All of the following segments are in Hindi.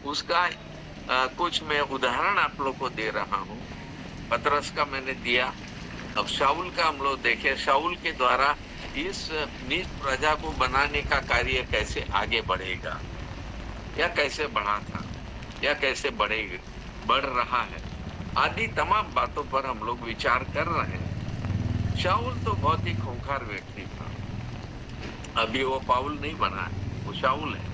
उसका कुछ मैं उदाहरण आप लोग को दे रहा हूँ। पतरस का मैंने दिया। अब शाऊल का हम लोग देखें, शाऊल के द्वारा इस नीच प्रजा को बनाने का कार्य कैसे आगे बढ़ेगा, या कैसे बढ़ा था, या कैसे बढ़ रहा है, आदि तमाम बातों पर हम लोग विचार कर रहे हैं। शाऊल तो बहुत ही खूंखार व्यक्ति था। अभी वो पाउल नहीं बना है, वो शाऊल है,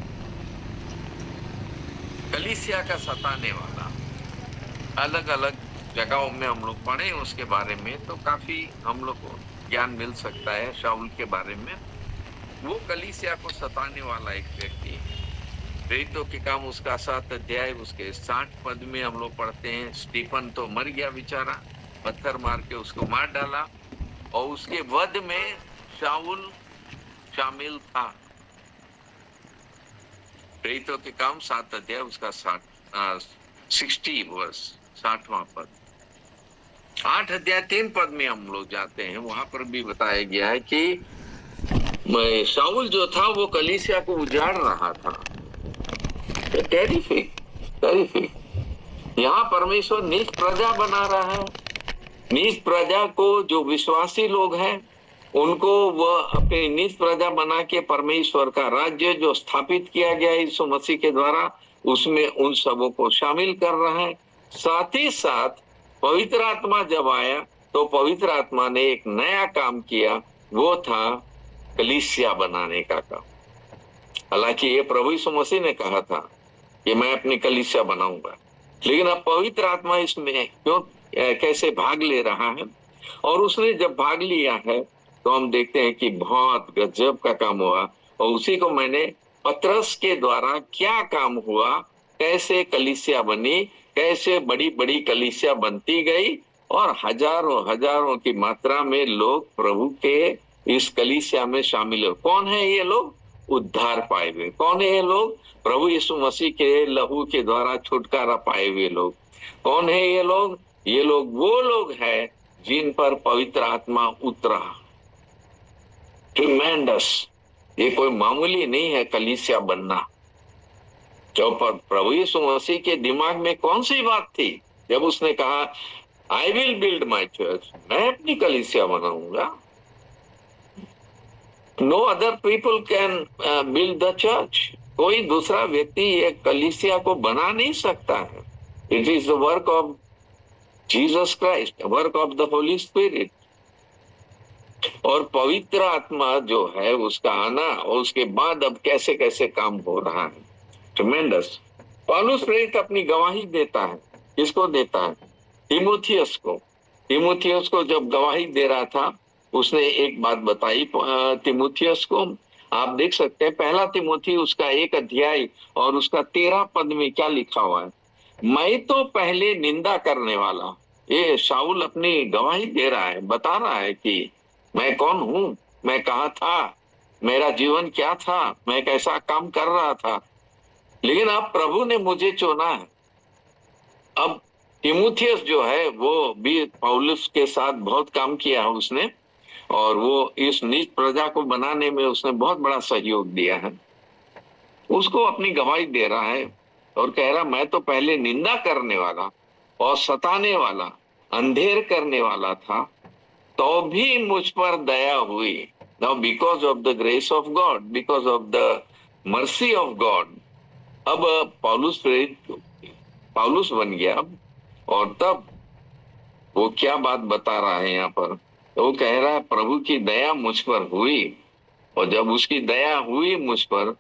कलीसिया का सताने वाला। अलग अलग जगहों में हम लोग पढ़े उसके बारे में, तो काफी हम लोग को ज्ञान मिल सकता है शाऊल के बारे में। वो कलीसिया को सताने वाला एक व्यक्ति है। प्रेरितों के काम उसका 7 अध्याय उसके 60 पद में हम लोग पढ़ते हैं। स्टीफन तो मर गया बेचारा, पत्थर मार के उसको मार डाला, और उसके वध में शाऊल शामिल था। प्रेरितों के काम 7 अध्याय उसका 60 वर्ष 60वां पद। 8 अध्याय 3 पद में हम लोग जाते हैं, वहां पर भी बताया गया है कि शाऊल जो था वो कलीसिया को उजाड़ रहा था। टेरिफिक। यहाँ परमेश्वर नीच प्रजा बना रहा है। नीच प्रजा को जो विश्वासी लोग हैं उनको वह अपनी नीच प्रजा बना के परमेश्वर का राज्य जो स्थापित किया गया यीशु मसीह के द्वारा, उसमें उन सबों को शामिल कर रहा है। साथ ही साथ पवित्र आत्मा जब आया तो पवित्र आत्मा ने एक नया काम किया, वो था कलीसिया बनाने का काम। हालांकि ये प्रभु यीशु मसीह ने कहा था कि मैं अपनी कलीसिया बनाऊंगा, लेकिन अब पवित्र आत्मा इसमें क्यों कैसे भाग ले रहा है, और उसने जब भाग लिया है तो हम देखते हैं कि बहुत गजब का काम हुआ। और उसी को मैंने पतरस के द्वारा क्या काम हुआ, कैसे कलीसिया बनी, कैसे बड़ी बड़ी कलीसिया बनती गई, और हजारों हजारों की मात्रा में लोग प्रभु के इस कलीसिया में शामिल हो। कौन है ये लोग? उद्धार पाए हुए। कौन है ये लोग? प्रभु यीशु मसीह के लहू के द्वारा छुटकारा पाए हुए लोग। कौन है ये लोग? ये लोग वो लोग हैं जिन पर पवित्र आत्मा उतरा। ट्रिमेंडस। ये कोई मामूली नहीं है कलीसिया बनना। जो पर प्रभु यीशु मसीह के दिमाग में कौन सी बात थी जब उसने कहा I will build my church, मैं अपनी कलीसिया बनाऊंगा। No other people can build the church. कोई दूसरा व्यक्ति ये कलीसिया को बना नहीं सकता है। It is the work of Jesus Christ, work of the Holi spirit. और पवित्र आत्मा जो है उसका आना, और उसके बाद अब कैसे कैसे काम हो रहा है, ट्रेमेंडस। पौलुस प्रेरित अपनी गवाही देता है। किसको देता है? तीमुथियुस को। तीमुथियुस को जब गवाही दे रहा था उसने एक बात बताई तीमुथियुस को। आप देख सकते हैं पहला तीमुथी उसका 1 अध्याय और उसका 13 पद में क्या लिखा हुआ है। मैं तो पहले निंदा करने वाला। ये शाऊल अपनी गवाही दे रहा है, बता रहा है कि मैं कौन हूं, मैं कहाँ था, मेरा जीवन क्या था, मैं कैसा काम कर रहा था, लेकिन अब प्रभु ने मुझे चुना है। अब तीमुथियुस जो है वो भी पौलुस के साथ बहुत काम किया है उसने, और वो इस नीच प्रजा को बनाने में उसने बहुत बड़ा सहयोग दिया है। उसको अपनी गवाही दे रहा है और कह रहा मैं तो पहले निंदा करने वाला और सताने वाला, अंधेर करने वाला था, तो भी मुझ पर दया हुई। Now because of the grace of God, because of the mercy of God, अब पौलुस प्रेरित पौलुस बन गया। और तब वो क्या बात बता रहा है यहाँ पर, तो वो कह रहा है प्रभु की दया मुझ पर हुई, और जब उसकी दया हुई मुझ पर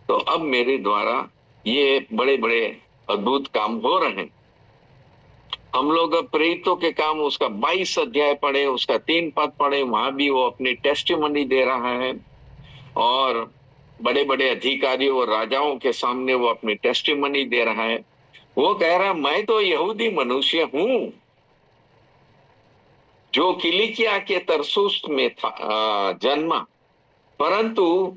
तो अब मेरे द्वारा ये बड़े बड़े अद्भुत काम हो रहे हैं। हम लोग प्रेरितों के काम उसका 22 अध्याय पढ़े, उसका 3 पद पढ़े, वहां भी वो अपनी टेस्टिमनी दे रहा है, और बड़े बड़े अधिकारियों और राजाओं के सामने वो अपनी टेस्टिमनी दे रहा है। वो कह रहा है मैं तो यहूदी मनुष्य हूं जो किलिकिया के तरसुस में था जन्मा, परंतु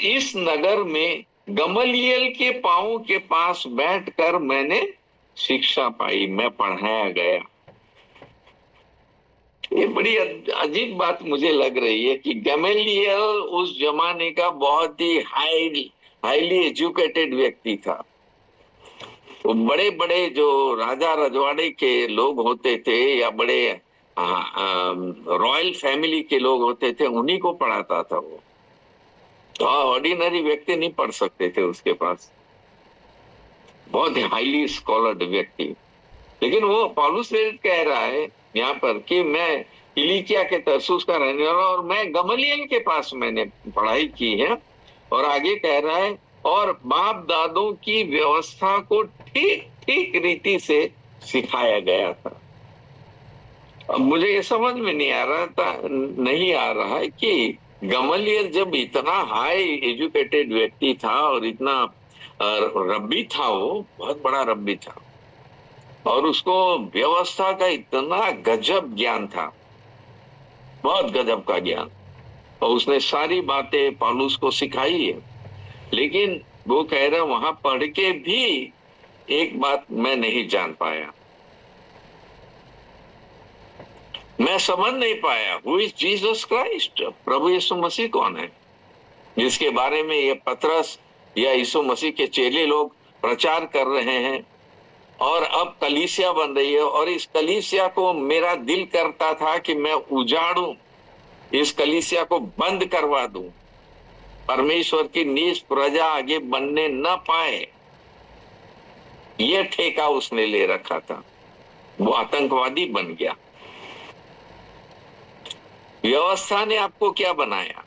इस नगर में गमलियल के पांव के पास बैठकर मैंने शिक्षा पाई, मैं पढ़ाया गया। ये बड़ी अजीब बात मुझे लग रही है कि गमलियल उस जमाने का बहुत ही हाईली एजुकेटेड व्यक्ति था। वो बड़े बड़े जो राजा रजवाड़े के लोग होते थे या बड़े रॉयल फैमिली के लोग होते थे, उन्हीं को पढ़ाता था वो। तो ऑर्डिनरी व्यक्ति नहीं पढ़ सकते थे उसके पास, बहुत हाईली स्कॉलर्ड व्यक्ति। लेकिन वो पौलुस कह रहा है यहाँ पर कि मैं किलिकिया के तरसुस का रहने वाला और मैं गमलियल के पास मैंने पढ़ाई की है। और आगे कह रहा है और बाप दादों की व्यवस्था को ठीक ठीक रीति से सिखाया गया था। अब मुझे ये समझ में नहीं आ रहा है कि गमलियल जब इतना हाई एजुकेटेड व्यक्ति था और इतना रब्बी था, वो बहुत बड़ा रब्बी था और उसको व्यवस्था का इतना गजब ज्ञान था, बहुत गजब का ज्ञान, और उसने सारी बातें पौलुस को सिखाई है। लेकिन वो कह रहा वहां पढ़ के भी एक बात मैं नहीं जान पाया, मैं समझ नहीं पाया, हु इज जीसस क्राइस्ट, प्रभु यीशु मसीह कौन है, जिसके बारे में ये पतरस या यीशु मसीह के चेले लोग प्रचार कर रहे हैं। और अब कलीसिया बन रही है और इस कलीसिया को मेरा दिल करता था कि मैं उजाड़ूं, इस कलीसिया को बंद करवा दूं, परमेश्वर की निज प्रजा आगे बनने न पाए, यह ठेका उसने ले रखा था। वो आतंकवादी बन गया। व्यवस्था ने आपको क्या बनाया?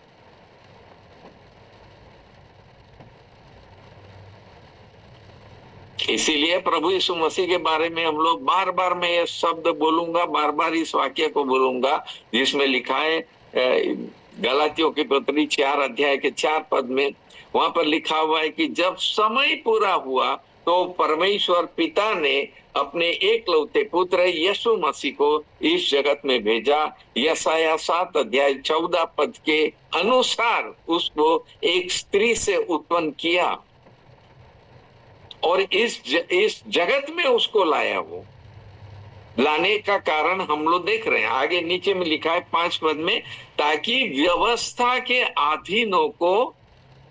इसीलिए प्रभु यीशु मसीह के बारे में हम लोग बार बार मैं ये शब्द बोलूंगा, बार बार इस वाक्य को बोलूंगा जिसमें लिखा है गलातियों की पत्री 4 अध्याय के 4 पद में, वहां पर लिखा हुआ है कि जब समय पूरा हुआ तो परमेश्वर पिता ने अपने एकलौते पुत्र यीशु मसीह को इस जगत में भेजा। यशायाह 7 अध्याय 14 पद के अनुसार उसको एक स्त्री से उत्पन्न किया और इस जगत में उसको लाया। वो लाने का कारण हम लोग देख रहे हैं, आगे नीचे में लिखा है 5 पद में, ताकि व्यवस्था के अधीनों को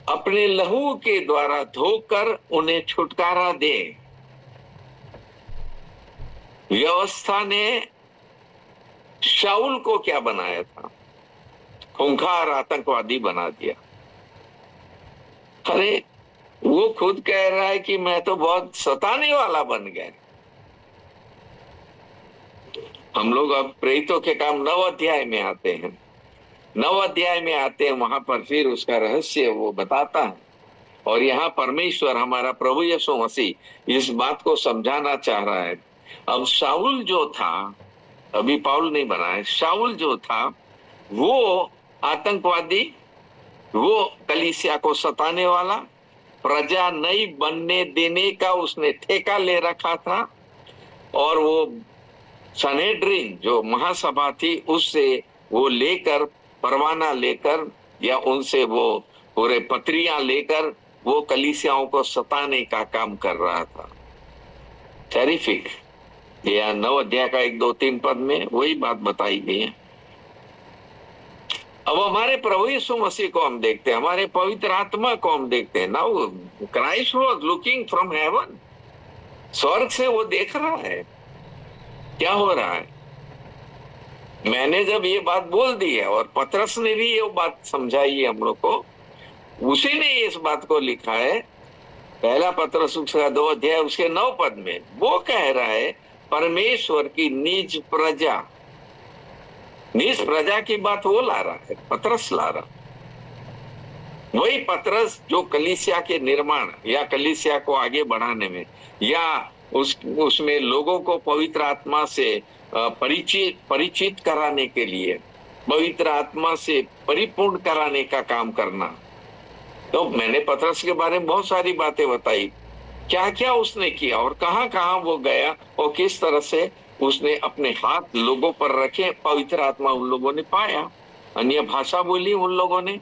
अपने लहू के द्वारा धोकर उन्हें छुटकारा दे। व्यवस्था ने शाऊल को क्या बनाया था? खूंखार आतंकवादी बना दिया। अरे वो खुद कह रहा है कि मैं तो बहुत सताने वाला बन गया। हम लोग अब प्रेरितों के काम 9 अध्याय में आते हैं, 9 अध्याय में आते हैं, वहां पर फिर उसका रहस्य वो बताता है। और यहाँ परमेश्वर हमारा प्रभु यीशु मसीह इस बात को समझाना चाह रहा है। अब शाऊल जो था, अभी पौल नहीं बना है, शाऊल जो था वो आतंकवादी, वो कलीसिया को सताने वाला, प्रजा नहीं बनने देने का उसने ठेका ले रखा था। और वो सनेड्रिन जो महासभा थी उससे वो लेकर परवाना लेकर या उनसे वो पूरे पत्रियां लेकर वो कलीसियाओं को सताने का काम कर रहा था। टेरिफिक। यह 9 अध्याय का 1, 2, 3 पद में वही बात बताई गई है। अब हमारे प्रभु यीशु मसीह को हम देखते हैं, हमारे पवित्र आत्मा को हम देखते हैं। Now Christ was looking from heaven, स्वर्ग से वो देख रहा है क्या हो रहा है। मैंने जब ये बात बोल दी है और पतरस ने भी ये बात समझाई है हम लोग को, उसी ने इस बात को लिखा है, पहला पतरस उसका 2 अध्याय उसके 9 पद में वो कह रहा है परमेश्वर की निज प्रजा, निज प्रजा की बात वो ला रहा है, पतरस ला रहा। वही पतरस जो कलीसिया के निर्माण या कलीसिया को आगे बढ़ाने में या उसमें लोगों को पवित्र आत्मा से परिचित कराने के लिए, पवित्र आत्मा से परिपूर्ण कराने का काम करना। तो मैंने पतरस के बारे में बहुत सारी बातें बताई, क्या क्या उसने किया और कहां कहां वो गया और किस तरह से उसने अपने हाथ लोगों पर रखे, पवित्र आत्मा उन लोगों ने पाया, अन्य भाषा बोली उन लोगों ने,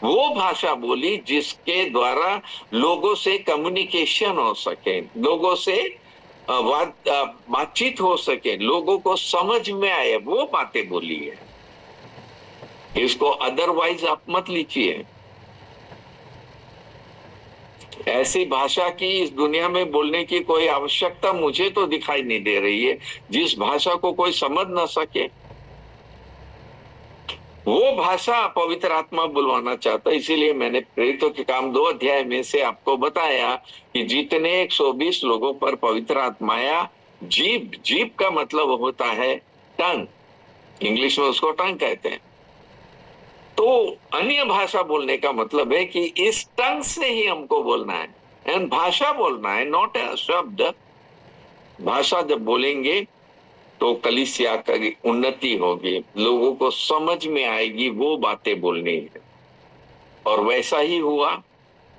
वो भाषा बोली जिसके द्वारा लोगों से कम्युनिकेशन हो सके, लोगों से बातचीत हो सके, लोगों को समझ में आए, वो बातें बोली है। इसको अदरवाइज आप मत लीजिए, ऐसी भाषा की इस दुनिया में बोलने की कोई आवश्यकता मुझे तो दिखाई नहीं दे रही है, जिस भाषा को कोई समझ ना सके वो भाषा पवित्र आत्मा बुलवाना चाहता है। इसीलिए मैंने प्रेरितों के काम 2 अध्याय में से आपको बताया कि जितने 120 लोगों पर पवित्र आत्मा आया, जीभ, जीभ का मतलब होता है टंग, इंग्लिश में उसको टंग कहते हैं। तो अन्य भाषा बोलने का मतलब है कि इस टंग से ही हमको बोलना है, एंड भाषा बोलना है, नॉट अ शब्द। भाषा जब बोलेंगे तो कलीसिया की उन्नति होगी, लोगों को समझ में आएगी वो बातें बोलनी है। और वैसा ही हुआ,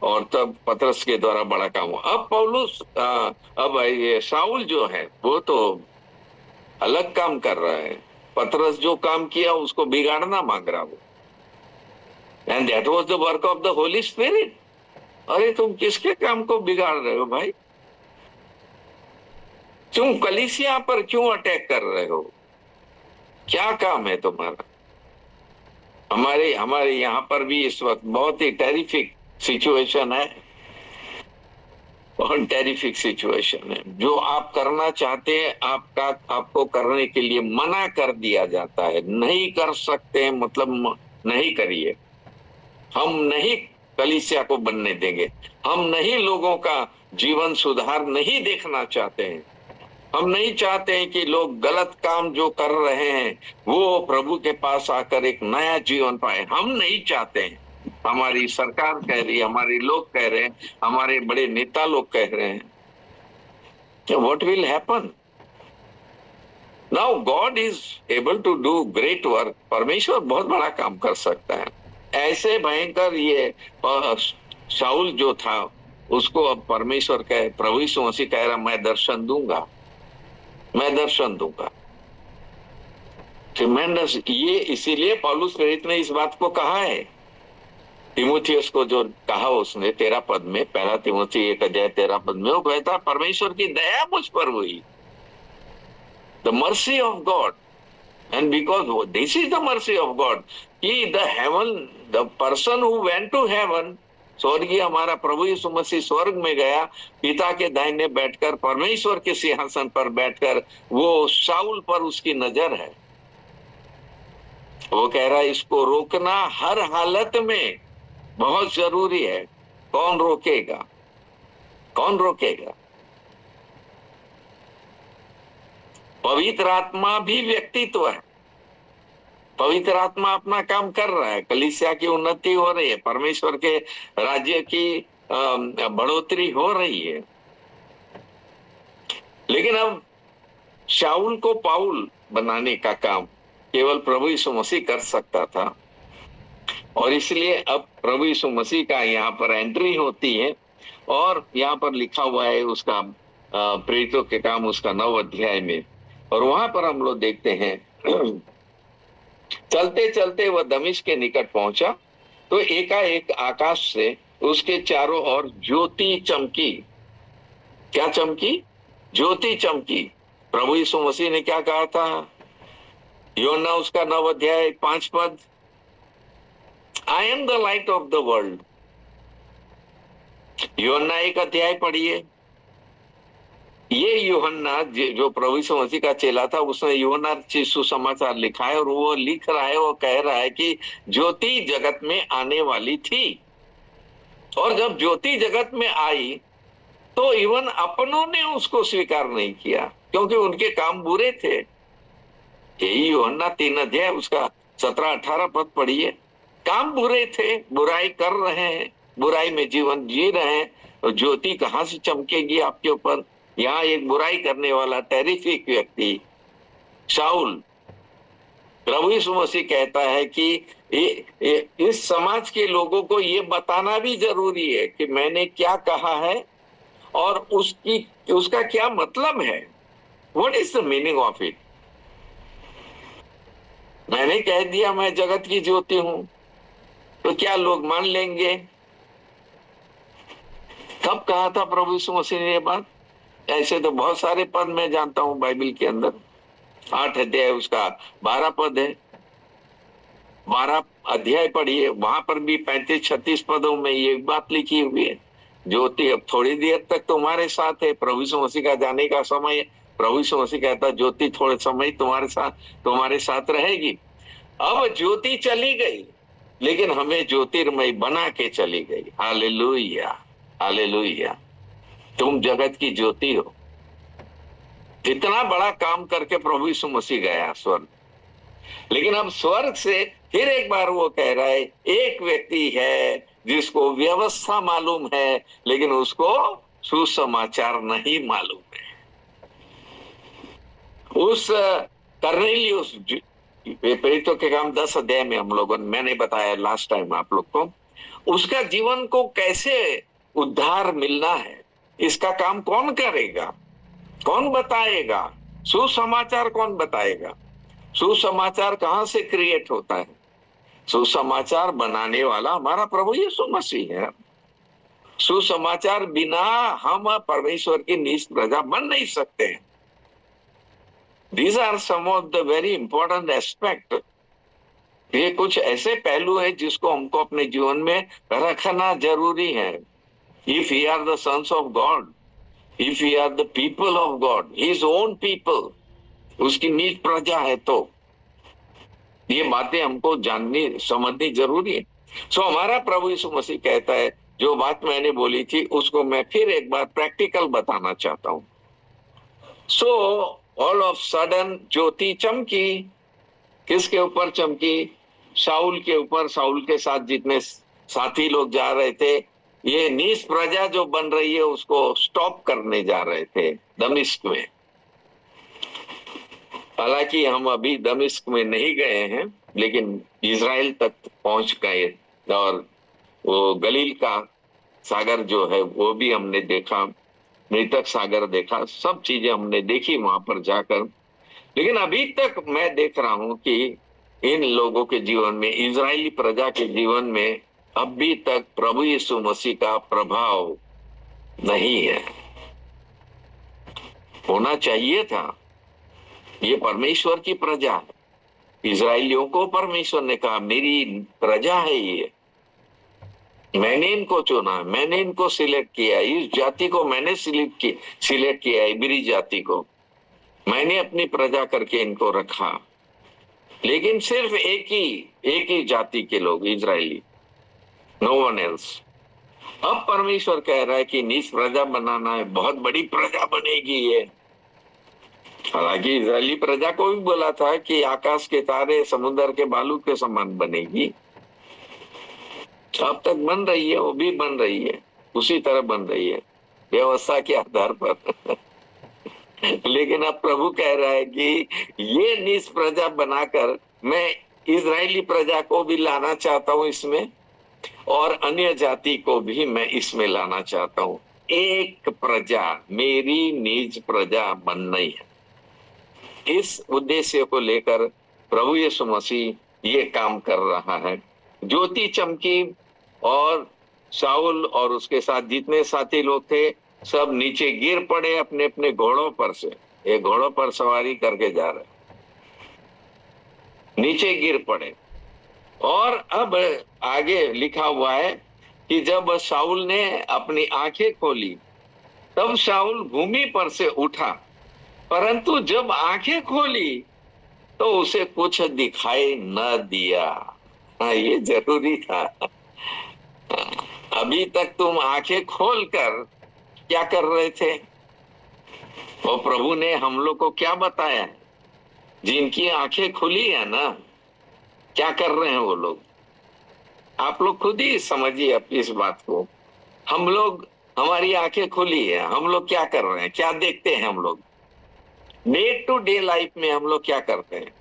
और तब पतरस के द्वारा बड़ा काम हुआ। अब पौलुस, अब ये शाऊल जो है वो तो अलग काम कर रहा है। पतरस जो काम किया उसको बिगाड़ना मांग रहा वो, and that was the work of the Holi spirit. अरे तुम किसके काम को बिगाड़ रहे हो भाई? तुम कलीसिया पर क्यों अटैक कर रहे हो? क्या काम है तुम्हारा? हमारे हमारे यहाँ पर भी इस वक्त बहुत ही टेरिफिक सिचुएशन है, बहुत टेरिफिक सिचुएशन है। जो आप करना चाहते हैं आपको करने के लिए मना कर दिया जाता है। नहीं कर सकते हैं मतलब नहीं करिए। हम नहीं कलीसिया को बनने देंगे, हम नहीं लोगों का जीवन सुधार नहीं देखना चाहते हैं। हम नहीं चाहते हैं कि लोग गलत काम जो कर रहे हैं वो प्रभु के पास आकर एक नया जीवन पाए। हम नहीं चाहते हैं। हमारी सरकार कह रही है, हमारे लोग कह रहे हैं, हमारे बड़े नेता लोग कह रहे हैं। What will happen? Now God is able to do great work. परमेश्वर बहुत बड़ा काम कर सकता है। ऐसे भयंकर ये शाऊल जो था उसको अब परमेश्वर कहे, प्रभु यीशु मसीह कह रहा मैं दर्शन दूंगा, मैं दर्शन दूंगा। ट्रिमेंडस। ये इसीलिए पौलुस प्रेरित ने इस बात को कहा है तिमुथियुस को, जो कहा उसने 13 पद में, पहला तिमुथी 1 अध्याय 13 पद में, वो कहता परमेश्वर की दया मुझ पर हुई, the mercy of God, and because this is the mercy of God कि the heaven, the person who went to heaven, स्वर्गीय हमारा प्रभु यीशु मसीह स्वर्ग में गया, पिता के दाहिने बैठकर, परमेश्वर के सिंहासन पर बैठकर, वो शाऊल पर उसकी नजर है। वो कह रहा है इसको रोकना हर हालत में बहुत जरूरी है। कौन रोकेगा? कौन रोकेगा? पवित्र आत्मा भी व्यक्तित्व है। पवित्र आत्मा अपना काम कर रहा है, कलीसिया की उन्नति हो रही है, परमेश्वर के राज्य की बढ़ोतरी हो रही है। लेकिन अब शाऊल को पाउल बनाने का काम केवल प्रभु यीशु मसीह कर सकता था, और इसलिए अब प्रभु यीशु मसीह का यहाँ पर एंट्री होती है। और यहाँ पर लिखा हुआ है उसका प्रेरितों के काम उसका 9 अध्याय में, और वहां पर हम लोग देखते हैं चलते चलते वह दमिश्क के निकट पहुंचा तो एकाएक आकाश से उसके चारों ओर ज्योति चमकी। क्या चमकी? ज्योति चमकी। प्रभु यीशु मसीह ने क्या कहा था? यूहन्ना उसका 9 अध्याय 5 पद, I am the light of the world. यूहन्ना 1 अध्याय पढ़िए। ये यूहन्ना जो प्रभु यीशु मसीह का चेला था, उसने यूहन्ना सुसमाचार लिखा है, और वो लिख रहा है, वो कह रहा है कि ज्योति जगत में आने वाली थी, और जब ज्योति जगत में आई तो इवन अपनों ने उसको स्वीकार नहीं किया, क्योंकि उनके काम बुरे थे। यही यूहन्ना 3 अध्याय उसका 17-18 पद पढ़िए। काम बुरे थे, बुराई कर रहे हैं, बुराई में जीवन जी रहे हैं, और ज्योति कहां से चमकेगी आपके ऊपर? यहाँ एक बुराई करने वाला टेरिफिक व्यक्ति शाऊल, प्रभु यीशु मसीह कहता है कि इस समाज के लोगों को ये बताना भी जरूरी है कि मैंने क्या कहा है और उसका क्या मतलब है। What is the meaning of it? मैंने कह दिया मैं जगत की ज्योति हूं, तो क्या लोग मान लेंगे? कब कहा था प्रभु यीशु मसीह ने ये बात? ऐसे तो बहुत सारे पद मैं जानता हूं बाइबल के अंदर। 8 अध्याय उसका 12 पद है, 12 अध्याय पढ़िए, वहां पर भी 35-36 पदों में ये बात लिखी हुई है ज्योति अब थोड़ी देर तक तुम्हारे साथ है, प्रभु यीशु मसीह का जाने का समय है। प्रभु यीशु मसीह कहता है ज्योति थोड़े समय तुम्हारे साथ रहेगी। अब ज्योति चली गई, लेकिन हमें ज्योतिर्मय बना के चली गई। Hallelujah, hallelujah. तुम जगत की ज्योति हो। कितना बड़ा काम करके प्रभु यीशु मसीह गया स्वर्ग, लेकिन अब स्वर्ग से फिर एक बार वो कह रहा है, एक व्यक्ति है जिसको व्यवस्था मालूम है, लेकिन उसको सुसमाचार नहीं मालूम है। उस कर्नेलियुस, प्रेरितों के काम 10 अध्याय में हम लोगों ने, मैंने बताया लास्ट टाइम आप लोग को, उसका जीवन को कैसे उद्धार मिलना है, इसका काम कौन करेगा, कौन बताएगा, सुसमाचार कौन बताएगा। सुसमाचार कहां से क्रिएट होता है? सुसमाचार बनाने वाला हमारा प्रभु यीशु मसीह है। सुसमाचार बिना हम परमेश्वर की निज प्रजा बन नहीं सकते हैं। These are some of the very important aspect। ये कुछ ऐसे पहलू है जिसको हमको अपने जीवन में रखना जरूरी है। If we are the sons of God, if we are the people of God, His own people, उसकी निज प्रजा है, तो ये बातें हमको जाननी समझनी जरूरी है। सो हमारा प्रभु यीशु मसीह कहता है, जो बात मैंने बोली थी उसको मैं फिर एक बार प्रैक्टिकल बताना चाहता हूं। सो ऑल ऑफ सडन ज्योति चमकी। किसके ऊपर चमकी? शाऊल के ऊपर। शाऊल के साथ जितने साथी लोग जा रहे थे, ये नीच प्रजा जो बन रही है उसको स्टॉप करने जा रहे थे दमिश्क में। हालांकि हम अभी दमिश्क में नहीं गए हैं, लेकिन इजराइल तक पहुंच गए और वो गलील का सागर जो है वो भी हमने देखा, मृतक सागर देखा, सब चीजें हमने देखी वहां पर जाकर। लेकिन अभी तक मैं देख रहा हूं कि इन लोगों के जीवन में, इजरायली प्रजा के जीवन में अभी तक प्रभु यीशु मसीह का प्रभाव नहीं है। होना चाहिए था। ये परमेश्वर की प्रजा है। इजरायलियों को परमेश्वर ने कहा मेरी प्रजा है ये, मैंने इनको चुना, मैंने इनको सिलेक्ट किया, इस जाति को मैंने सिलेक्ट किया, इब्री जाति को मैंने अपनी प्रजा करके इनको रखा। लेकिन सिर्फ एक ही जाति के लोग, इजरायली, नो वन एल्स। अब परमेश्वर कह रहा है कि निज प्रजा बनाना है, बहुत बड़ी प्रजा बनेगी ये। हालांकि इजरायली प्रजा को भी बोला था कि आकाश के तारे समुद्र के बालू के समान बनेगी। अब तक बन रही है, वो भी बन रही है, उसी तरह बन रही है व्यवस्था के आधार पर। लेकिन अब प्रभु कह रहा है कि ये निज प्रजा बनाकर मैं इजरायली प्रजा को भी लाना चाहता हूं इसमें, और अन्य जाति को भी मैं इसमें लाना चाहता हूं। एक प्रजा, मेरी निज प्रजा बननी है। इस उद्देश्य को लेकर प्रभु यीशु मसीह ये काम कर रहा है। ज्योति चमकी और शाऊल और उसके साथ जितने साथी लोग थे सब नीचे गिर पड़े अपने अपने घोड़ों पर से। ये घोड़ों पर सवारी करके जा रहे, नीचे गिर पड़े। और अब आगे लिखा हुआ है कि जब शाऊल ने अपनी आंखें खोली तब शाऊल भूमि पर से उठा, परंतु जब आंखें खोली तो उसे कुछ दिखाई न दिया। हाँ, ये जरूरी था। अभी तक तुम आंखें खोलकर क्या कर रहे थे? और प्रभु ने हम लोग को क्या बताया? जिनकी आंखें खुली है ना, क्या कर रहे हैं वो लोग? आप लोग खुद ही समझिए इस बात को। हम लोग, हमारी आंखें खुली है, हम लोग क्या कर रहे हैं, क्या देखते हैं? हम लोग डे टू डे लाइफ में हम लोग क्या करते हैं?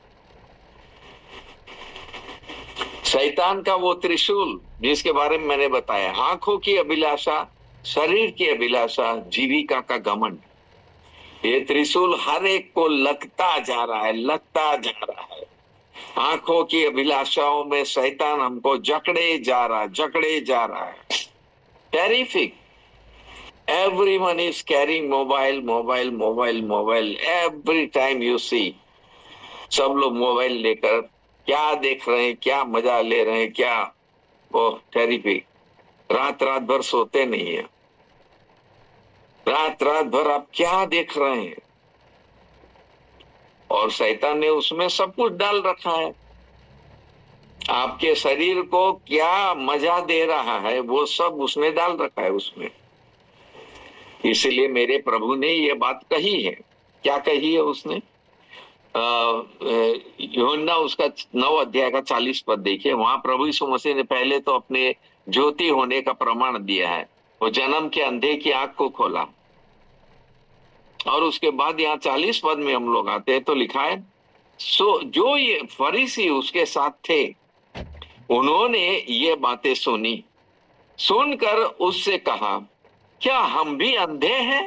शैतान का वो त्रिशूल जिसके बारे में मैंने बताया, आंखों की अभिलाषा, शरीर की अभिलाषा, जीविका का घमंड, ये त्रिशूल हर एक को लगता जा रहा है, लगता जा रहा है। आंखों की अभिलाषाओं में शैतान हमको जकड़े जा रहा है। Terrific. Everyone is carrying mobile every time you see। सब लोग मोबाइल लेकर क्या देख रहे हैं, क्या मजा ले रहे हैं, क्या वो टेरिफिक। रात भर सोते नहीं है। रात रात भर आप क्या देख रहे हैं, और शैतान ने उसमें सब कुछ डाल रखा है। आपके शरीर को क्या मजा दे रहा है वो सब उसने डाल रखा है उसमें। इसलिए मेरे प्रभु ने ये बात कही है। क्या कही है उसने? यूहन्ना उसका 9 अध्याय का 40 पद देखिए। वहां प्रभु यीशु मसीह ने पहले तो अपने ज्योति होने का प्रमाण दिया है। वो जन्म के अंधे की आंख को खोला, और उसके बाद यहाँ 40 पद में हम लोग आते हैं तो लिखा है, सो जो ये फरीसी उसके साथ थे उन्होंने ये बातें सुनी, सुनकर उससे कहा, क्या हम भी अंधे हैं?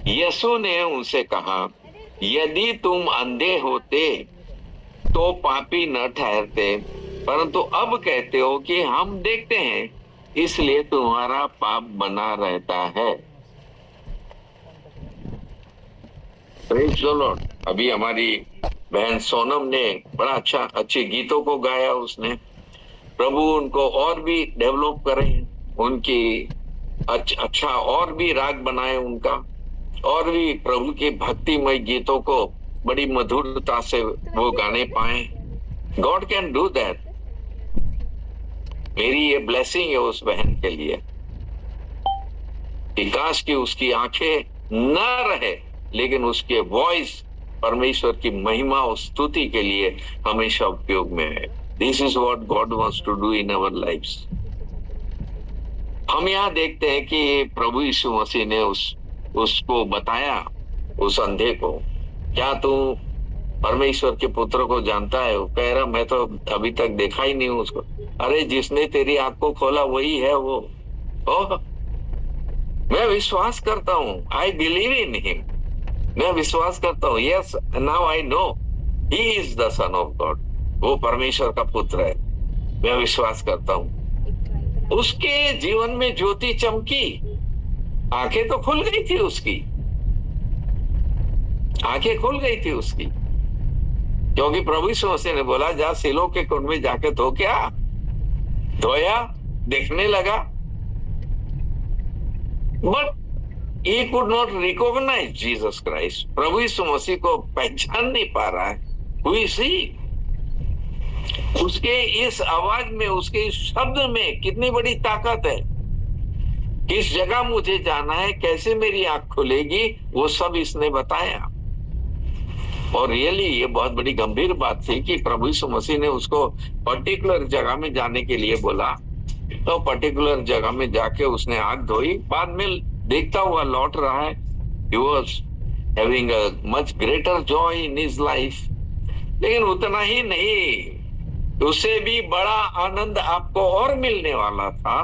यीशु ने उनसे कहा, यदि तुम अंधे होते तो पापी न ठहरते, परंतु अब कहते हो कि हम देखते हैं, इसलिए तुम्हारा पाप बना रहता है। Praise the Lord. अभी हमारी बहन सोनम ने बड़ा अच्छे गीतों को गाया उसने। प्रभु उनको और भी डेवलप करे, उनकी अच्छा और भी राग बनाए उनका, और भी प्रभु के भक्तिमय गीतों को बड़ी मधुरता से वो गाने पाए। God can do that. मेरी ये ब्लेसिंग है उस बहन के लिए कि काश की उसकी आंखें न रहे, लेकिन उसके वॉइस परमेश्वर की महिमा और स्तुति के लिए हमेशा उपयोग में है। This is what God wants to do in our lives. हम यहाँ देखते हैं कि प्रभु यीशु मसीह ने उसको बताया, उस अंधे को, क्या तू परमेश्वर के पुत्र को जानता है? वो कह रहा, मैं तो अभी तक देखा ही नहीं हूं उसको। अरे जिसने तेरी आंख को खोला वही है वो। ओह, मैं विश्वास करता हूँ, आई बिलीव इन हिम। मैं विश्वास करता हूँ, yes now I know he is the son of God. वो परमेश्वर का पुत्र है, मैं विश्वास करता हूँ। उसके जीवन में ज्योति चमकी, आंखें तो खुल गई थी उसकी, आंखें खुल गई थी उसकी, क्योंकि प्रभु यीशु मसीह ने बोला, जा सिलों के कुंड में जाके धो, क्या धोया, देखने लगा। But he could not recognize Jesus Christ. प्रभु यीशु मसीह को पहचान नहीं पा रहा है। Who is he? उसके इस आवाज में, उसके इस शब्द में कितनी बड़ी ताकत है। किस जगह मुझे जाना है, कैसे मेरी आंख खुलेगी, वो सब इसने बताया। और रियली ये बहुत बड़ी गंभीर बात थी कि प्रभु यीशु मसीह ने उसको पर्टिकुलर जगह में जाने के लिए बोला, तो पर्टिकुलर जगह में जाके उसने आंख धोई। बाद में देखता हुआ लौट रहा है। He was having a much greater joy in his life. लेकिन उतना ही नहीं, उससे भी बड़ा आनंद आपको और मिलने वाला था।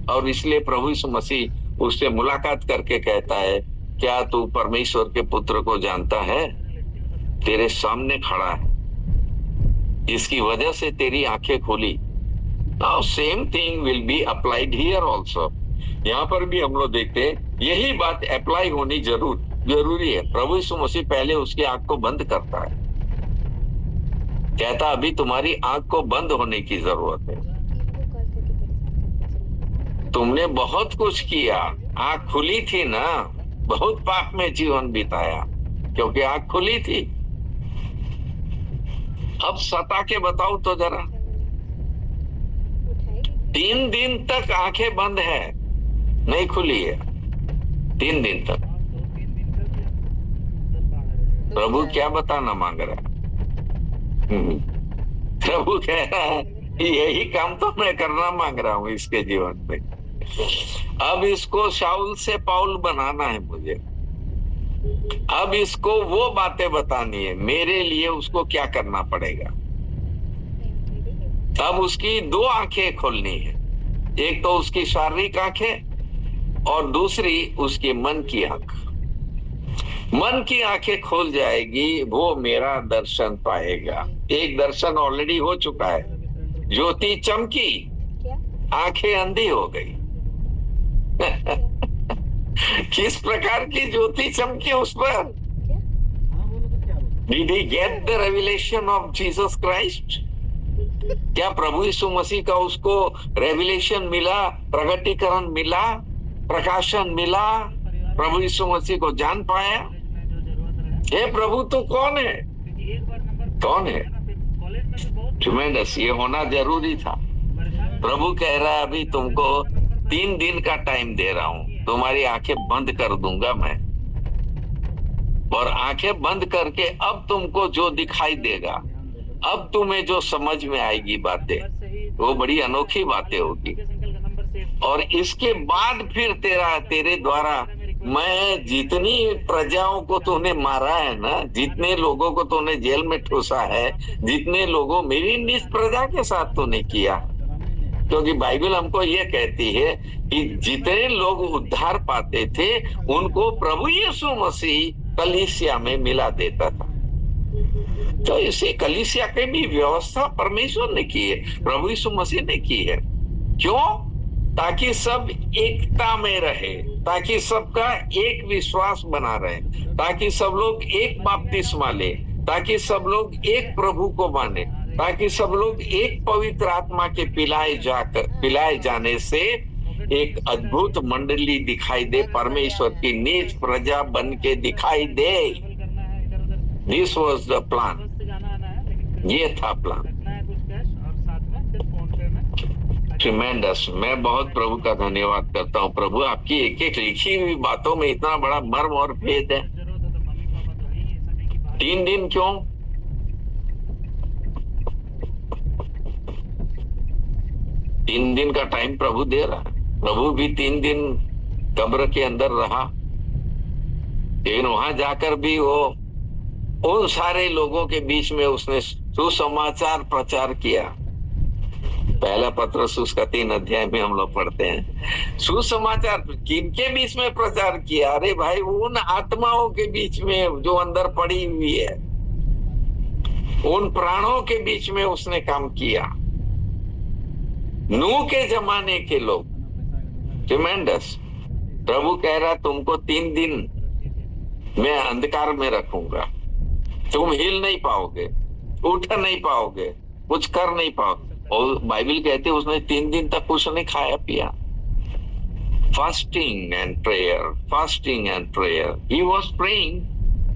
और इसलिए प्रभु यीशु मसीह उससे मुलाकात करके कहता है, क्या तू परमेश्वर के पुत्र को जानता है? तेरे सामने खड़ा है, इसकी वजह से तेरी आंखें खुली। Now same thing will be applied here also. यहाँ पर भी हम लोग देखते हैं यही बात अप्लाई होनी जरूरी है। प्रभु यीशु मसीह पहले उसकी आंख को बंद करता है, कहता अभी तुम्हारी आंख को बंद होने की जरूरत है। तुमने बहुत कुछ किया, आंख खुली थी ना, बहुत पाप में जीवन बिताया क्योंकि आंख खुली थी। अब सता के बताओ तो जरा, 3 दिन तक आंखें बंद है, नहीं खुली है 3 दिन तक। प्रभु क्या बताना मांग रहा है? प्रभु कह रहा है यही काम तो मैं करना मांग रहा हूं इसके जीवन में। अब इसको शाऊल से पाउल बनाना है मुझे। अब इसको वो बातें बतानी है, मेरे लिए उसको क्या करना पड़ेगा। अब उसकी 2 आंखें खोलनी है, एक तो उसकी शारीरिक आंखें और दूसरी उसके मन की आंख। मन की आंखें खुल जाएगी, वो मेरा दर्शन पाएगा। एक दर्शन ऑलरेडी हो चुका है, ज्योति चमकी, आंखें अंधी हो गई। किस प्रकार की ज्योति चमकी उस पर? Did he get the revelation of Jesus Christ? क्या प्रभु यीशु मसीह का उसको रेवलेशन मिला, प्रगटीकरण मिला? प्रकाशन मिला, प्रभु यीशु मसीह को जान पाया। हे प्रभु तू कौन है, कौन है? ट्रिमेंडस, ये होना जरूरी था। प्रभु कह रहा है अभी तुमको 3 दिन का टाइम दे रहा हूं, तुम्हारी आंखें बंद कर दूंगा मैं, और आंखें बंद करके अब तुमको जो दिखाई देगा, अब तुम्हें जो समझ में आएगी बातें, वो बड़ी अनोखी बातें होगी। और इसके बाद फिर तेरे द्वारा मैं जितनी प्रजाओं को तूने मारा है ना, जितने लोगों को तूने जेल में ठूसा है, जितने लोगों मेरी निज प्रजा के साथ तूने किया, क्योंकि बाइबल हमको ये कहती है कि जितने लोग उद्धार पाते थे उनको प्रभु यीशु मसीह कलीसिया में मिला देता था। तो इसे कलीसिया की भी व्यवस्था परमेश्वर ने की है, प्रभु यीशु मसीह ने की है। क्यों? ताकि सब एकता में रहे, ताकि सबका एक विश्वास बना रहे, ताकि सब लोग एक बपतिस्मा ले, ताकि सब लोग एक प्रभु को माने, ताकि सब लोग एक पवित्र आत्मा के पिलाए जाने से एक अद्भुत मंडली दिखाई दे, परमेश्वर की निज प्रजा बन के दिखाई दे। दिस वॉज द प्लान, ये था प्लान। ट्रिमेंडस, मैं बहुत प्रभु का धन्यवाद करता हूँ। प्रभु आपकी एक एक लिखी हुई बातों में इतना बड़ा मर्म और भेद है। 3 दिन क्यों? तीन दिन का टाइम प्रभु दे रहा है। प्रभु भी 3 दिन कब्र के अंदर रहा, लेकिन वहां जाकर भी वो उन सारे लोगों के बीच में उसने सुसमाचार प्रचार किया। पहला पत्रस उसका 3 अध्याय में हम लोग पढ़ते हैं। सुसमाचार किनके बीच में प्रचार किया? अरे भाई, उन आत्माओं के बीच में जो अंदर पड़ी हुई है, उन प्राणों के बीच में उसने काम किया। नूह के जमाने के लोग, ट्रिमेंडस। प्रभु कह रहा तुमको 3 दिन मैं अंधकार में रखूंगा, तुम हिल नहीं पाओगे, उठ नहीं पाओगे, कुछ कर नहीं पाओगे। और बाइबल कहते हैं उसने 3 दिन तक कुछ नहीं खाया पिया। Fasting and prayer, fasting and prayer, he was praying,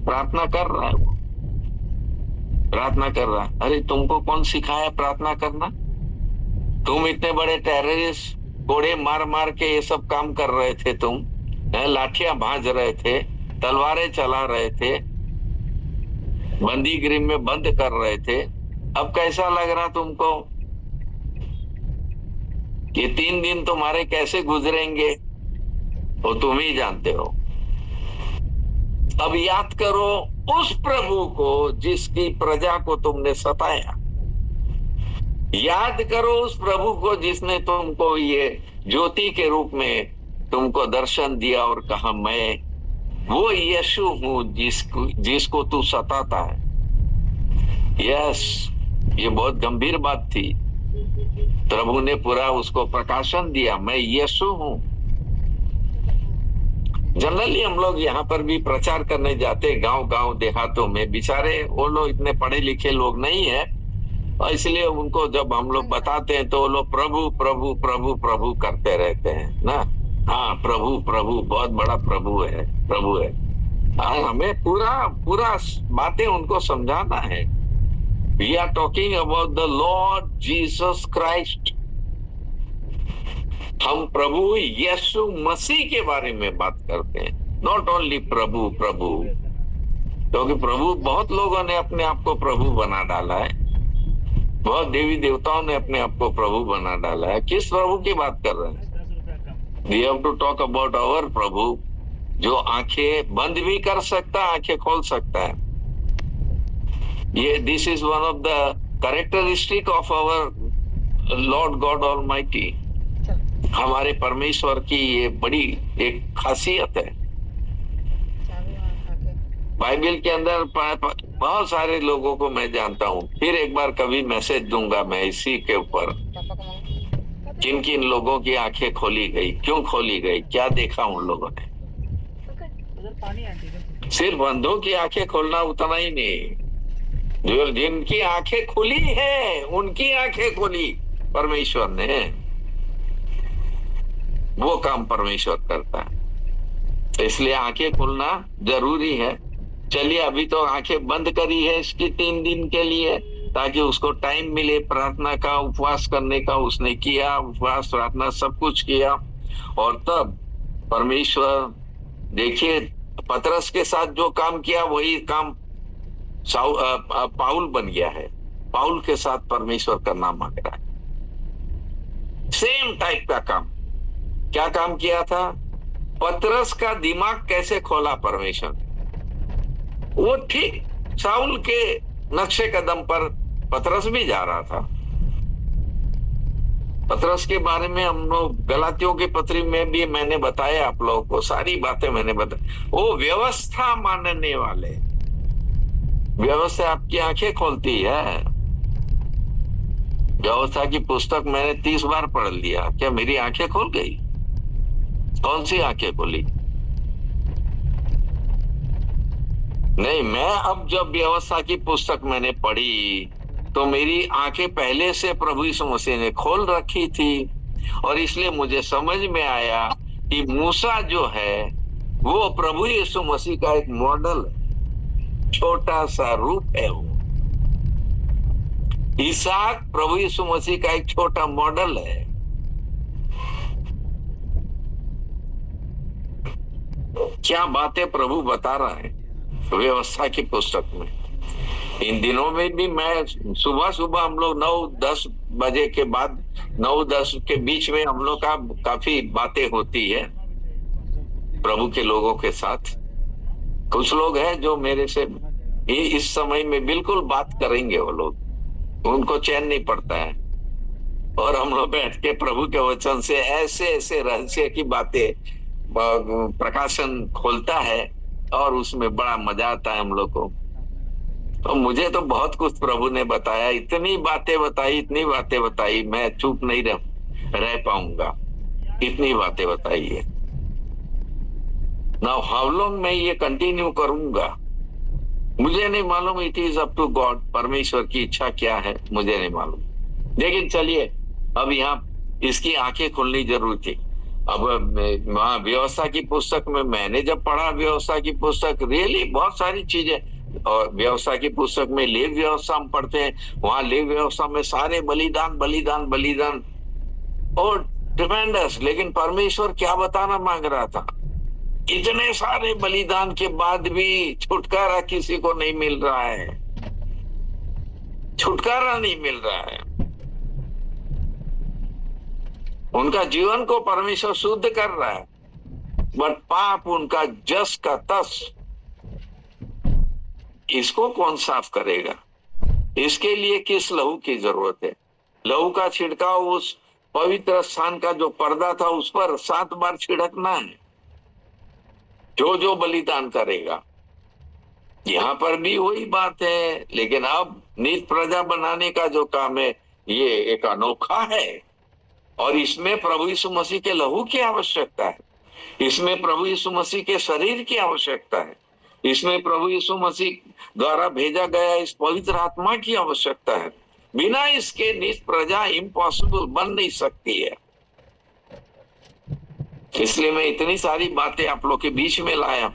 प्रार्थना कर रहा है वो, प्रार्थना कर रहा है। अरे तुमको कौन सिखाया प्रार्थना करना? तुम इतने बड़े टेररिस्ट, कोड़े मार मार के ये सब काम कर रहे थे, तुम लाठियां भांज रहे थे, तलवारें चला रहे थे, बंदी गृह में बंद कर रहे थे। अब कैसा लग रहा तुमको? ये 3 दिन तुम्हारे कैसे गुजरेंगे वो तुम ही जानते हो। अब याद करो उस प्रभु को जिसकी प्रजा को तुमने सताया। याद करो उस प्रभु को जिसने तुमको ये ज्योति के रूप में तुमको दर्शन दिया और कहा मैं वो यीशु हूं जिसको तू सताता है। यस, ये बहुत गंभीर बात थी। प्रभु ने पूरा उसको प्रकाशन दिया, मैं यीशु हूं। जनरली हम लोग यहाँ पर भी प्रचार करने जाते गांव गांव देहातों में, बेचारे वो लोग इतने पढ़े लिखे लोग नहीं है, और इसलिए उनको जब हम लोग बताते हैं तो वो लोग प्रभु प्रभु प्रभु प्रभु करते रहते हैं ना। हाँ, प्रभु प्रभु, बहुत बड़ा प्रभु है, प्रभु है। हाँ, हमें पूरा पूरा बातें उनको समझाना है। We are talking about the Lord Jesus Christ. हम प्रभु यीशु मसीह के बारे में बात करते हैं, नॉट ओनली प्रभु प्रभु, क्योंकि प्रभु बहुत लोगों ने अपने आप को प्रभु बना डाला है, बहुत देवी देवताओं ने अपने आप को प्रभु बना डाला है। किस प्रभु की बात कर रहे हैं? We have to talk about our प्रभु, जो आंखें बंद भी कर सकता है, आंखें खोल सकता है। ये this is one of the characteristic of our Lord God Almighty. हमारे परमेश्वर की ये बड़ी एक खासियत है। बाइबल के अंदर बहुत सारे लोगों को मैं जानता हूँ। फिर एक बार कभी मैसेज दूंगा मैं इसी के ऊपर, किन किन लोगों की आंखें खोली गई, क्यों खोली गई, क्या देखा उन लोगों ने। सिर्फ अंधों की आंखें खोलना उतना ही नहीं, जो जिनकी आंखें खुली है उनकी आंखें खोली परमेश्वर ने। वो काम परमेश्वर करता है। इसलिए आंखें खुलना जरूरी है। चलिए, अभी तो आंखें बंद करी है इसकी 3 दिन के लिए, ताकि उसको टाइम मिले प्रार्थना का, उपवास करने का। उसने किया, उपवास प्रार्थना सब कुछ किया, और तब परमेश्वर, देखिए, पतरस के साथ जो काम किया वही काम पाउल बन गया है। पाउल के साथ परमेश्वर करना मांग रहा है, सेम टाइप का काम। क्या काम किया था? पतरस का दिमाग कैसे खोला परमेश्वर ने? वो ठीक साउल के नक्शे कदम पर पतरस भी जा रहा था। पतरस के बारे में हम लोग गलातियों के पत्री में भी मैंने बताया, आप लोगों को सारी बातें मैंने बताई। वो व्यवस्था मानने वाले, व्यवस्था आपकी आंखें खोलती है। व्यवस्था की पुस्तक मैंने 30 बार पढ़ लिया, क्या मेरी आंखें खोल गई? कौन सी आंखें खोली? नहीं, मैं अब जब व्यवस्था की पुस्तक मैंने पढ़ी तो मेरी आंखें पहले से प्रभु यीशु मसीह ने खोल रखी थी, और इसलिए मुझे समझ में आया कि मूसा जो है वो प्रभु यीशु मसीह का एक मॉडल है, छोटा सा रूप है। वो इसहाक प्रभु यीशु मसीह का एक छोटा मॉडल है। क्या बातें प्रभु बता रहा है व्यवस्था की पुस्तक में। इन दिनों में भी मैं सुबह सुबह, हम लोग 9-10 बजे के बाद, 9-10 के बीच में हम लोग का काफी बातें होती है प्रभु के लोगों के साथ। कुछ लोग हैं जो मेरे से इस समय में बिल्कुल बात करेंगे, वो लोग, उनको चैन नहीं पड़ता है, और हम लोग बैठ के प्रभु के वचन से ऐसे ऐसे रहस्य की बातें प्रकाशन खोलता है, और उसमें बड़ा मजा आता है हम लोग को। तो मुझे तो बहुत कुछ प्रभु ने बताया, इतनी बातें बताई, इतनी बातें बताई, मैं चुप नहीं रह पाऊंगा, इतनी बातें बताई है। नाउ हाउ लॉन्ग मैं ये कंटिन्यू करूंगा मुझे नहीं मालूम। It is up to God, परमेश्वर की इच्छा क्या है मुझे नहीं मालूम। लेकिन चलिए, अब यहाँ इसकी आंखें खुलनी जरूर थी। अब वहां व्यवस्था की पुस्तक में मैंने जब पढ़ा, व्यवस्था की पुस्तक रियली बहुत सारी चीजें, और व्यवस्था की पुस्तक में लेव व्यवस्था हम पढ़ते हैं, वहां लेव व्यवस्था में सारे बलिदान बलिदान बलिदान और ट्रिमेंडस। लेकिन परमेश्वर क्या बताना मांग रहा था? इतने सारे बलिदान के बाद भी छुटकारा किसी को नहीं मिल रहा है, छुटकारा नहीं मिल रहा है। उनका जीवन को परमेश्वर शुद्ध कर रहा है, बट पाप उनका जस का तस। इसको कौन साफ करेगा? इसके लिए किस लहू की जरूरत है? लहू का छिड़काव उस पवित्र स्थान का जो पर्दा था उस पर 7 बार छिड़कना है, जो बलिदान करेगा। यहाँ पर भी वही बात है। लेकिन अब नीत प्रजा बनाने का जो काम है, ये एक अनोखा है, और इसमें प्रभु यीशु मसीह के लहू की आवश्यकता है, इसमें प्रभु यीशु मसीह के शरीर की आवश्यकता है, इसमें प्रभु यीशु मसीह द्वारा भेजा गया इस पवित्र आत्मा की आवश्यकता है। बिना इसके नीत प्रजा इम्पॉसिबल बन नहीं सकती है। इसलिए मैं इतनी सारी बातें आप लोग के बीच में लाया।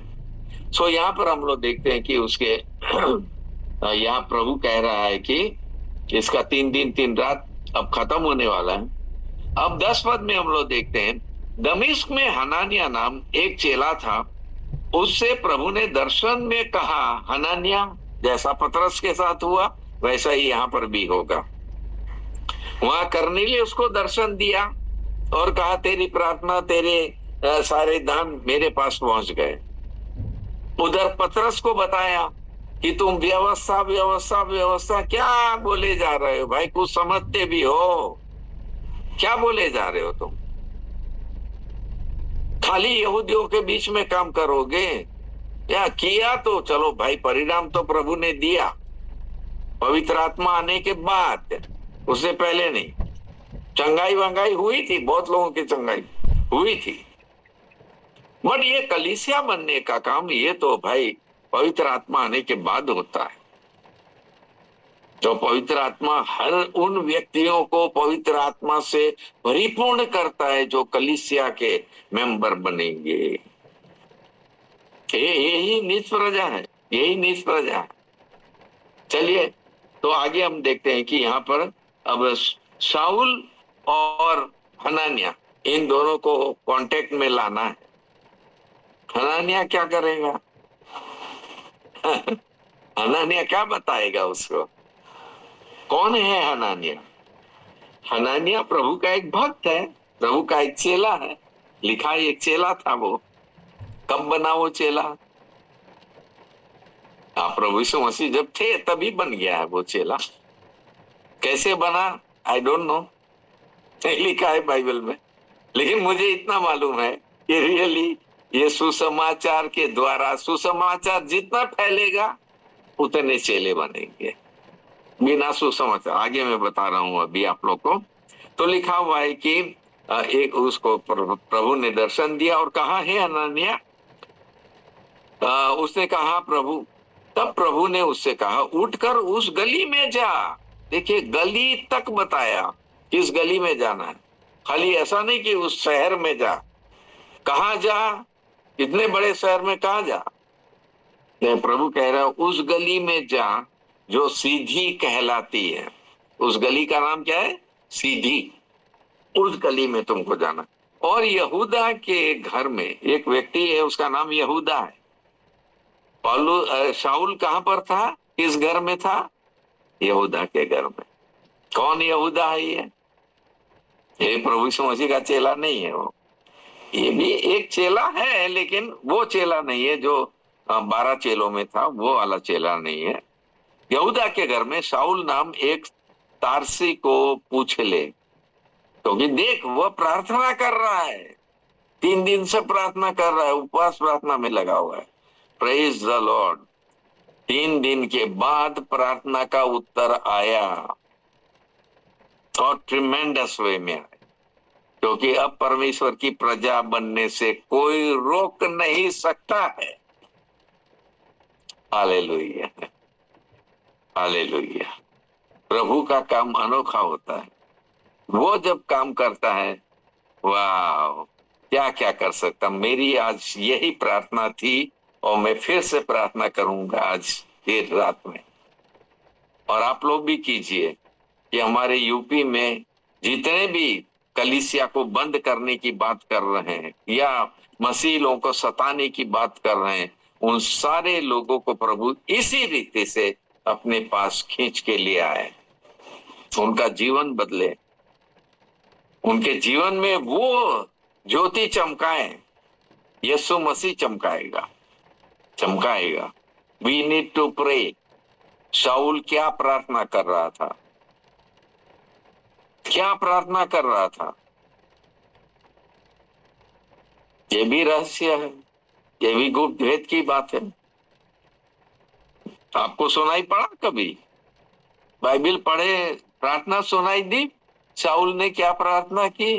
सो यहाँ पर हम लोग देखते हैं कि उसके यहाँ प्रभु कह रहा है कि इसका 3 दिन 3 रात अब खत्म होने वाला है। अब 10 पद में हम लोग देखते हैं, दमिश्क में हनानिया नाम एक चेला था, उससे प्रभु ने दर्शन में कहा, हनानिया, जैसा पतरस के साथ हुआ वैसा ही यहाँ पर भी होगा। वहां करनेलियुस उसको दर्शन दिया और कहा, तेरी प्रार्थना, तेरे सारे दान मेरे पास पहुंच गए। उधर पतरस को बताया कि तुम व्यवस्था व्यवस्था व्यवस्था क्या बोले जा रहे हो भाई, कुछ समझते भी हो? क्या बोले जा रहे हो तुम? खाली यहूदियों के बीच में काम करोगे? या किया तो चलो भाई, परिणाम तो प्रभु ने दिया पवित्र आत्मा आने के बाद, उससे पहले नहीं। चंगाई वंगाई हुई थी, बहुत लोगों की चंगाई हुई थी, बट ये कलीसिया बनने का काम ये तो भाई पवित्र आत्मा आने के बाद होता है। तो पवित्र आत्मा हर उन व्यक्तियों को पवित्र आत्मा से परिपूर्ण करता है जो कलीसिया के मेंबर बनेंगे। यही निज प्रजा है, यही निज प्रजा है। चलिए तो आगे हम देखते हैं कि यहाँ पर अब शाऊल और हनानिया, इन दोनों को कांटेक्ट में लाना है। हनानिया क्या करेगा? हनानिया क्या बताएगा उसको? कौन है हनानिया? हनानिया प्रभु का एक भक्त है, प्रभु का एक चेला है। लिखा एक चेला था। वो कब बना वो चेला? प्रभु यीशु मसीह जब थे तभी बन गया है वो चेला। कैसे बना? आई डोंट नो, नहीं लिखा है बाइबल में। लेकिन मुझे इतना मालूम है कि रियली ये सुसमाचार के द्वारा, सुसमाचार जितना फैलेगा उतने चेले बनेंगे। बिना सुसमाचार, आगे मैं बता रहा हूं अभी आप लोग को। तो लिखा हुआ है कि एक उसको प्रभु ने दर्शन दिया और कहा, है हनन्याह? उसने कहा प्रभु, तब प्रभु ने उससे कहा, उठकर उस गली में जा। देखिए, गली तक बताया, किस गली में जाना है। खाली ऐसा नहीं कि उस शहर में जा। कहाँ जा? इतने बड़े शहर में कहाँ जा? प्रभु कह रहा है उस गली में जा जो सीधी कहलाती है। उस गली का नाम क्या है? सीधी। उस गली में तुमको जाना। और यहूदा के घर में एक व्यक्ति है, उसका नाम यहूदा है। शाऊल कहां पर था? किस घर में था? यहूदा के घर में। कौन यहूदा है ये प्रभु यीशु मसीह का चेला नहीं है। वो ये भी एक चेला है, लेकिन वो चेला नहीं है जो 12 चेलों में था, वो वाला चेला नहीं है। यहूदा के घर में शाऊल नाम एक तारसी को पूछ ले, क्योंकि देख वो प्रार्थना कर रहा है, 3 दिन से प्रार्थना कर रहा है, उपवास प्रार्थना में लगा हुआ है। Praise the Lord. 3 दिन के बाद प्रार्थना का उत्तर आया और ट्रिमेंडस वे में आया, क्योंकि अब परमेश्वर की प्रजा बनने से कोई रोक नहीं सकता है। Hallelujah, hallelujah. प्रभु का काम अनोखा होता है। वो जब काम करता है, वाह, क्या क्या कर सकता। मेरी आज यही प्रार्थना थी और मैं फिर से प्रार्थना करूंगा आज देर रात में। और आप लोग भी कीजिए कि हमारे यूपी में जितने भी कलीसिया को बंद करने की बात कर रहे हैं या मसीह लोगों को सताने की बात कर रहे हैं, उन सारे लोगों को प्रभु इसी रीति से अपने पास खींच के ले आए, उनका जीवन बदले, उनके जीवन में वो ज्योति चमकाए। यीशु मसीह चमकाएगा, चमकाएगा। We need to pray. Shaul क्या प्रार्थना कर रहा था? क्या प्रार्थना कर रहा था? ये भी रहस्य है, ये भी गुप्त भेद की बात है। आपको सुनाई पड़ा कभी? बाइबल पढ़े, प्रार्थना सुनाई दी? शाऊल ने क्या प्रार्थना की?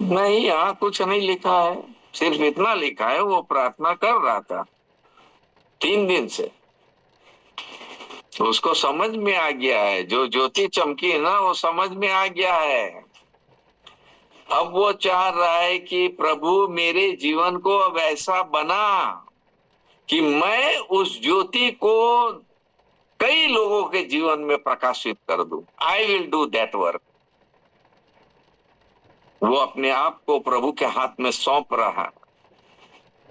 नहीं, यहाँ कुछ नहीं लिखा है। सिर्फ इतना लिखा है, वो प्रार्थना कर रहा था 3 दिन से। उसको समझ में आ गया है, जो ज्योति चमकी है ना, वो समझ में आ गया है। अब वो चाह रहा है कि प्रभु मेरे जीवन को अब ऐसा बना कि मैं उस ज्योति को कई लोगों के जीवन में प्रकाशित कर दूं। I will do that work. वो अपने आप को प्रभु के हाथ में सौंप रहा है,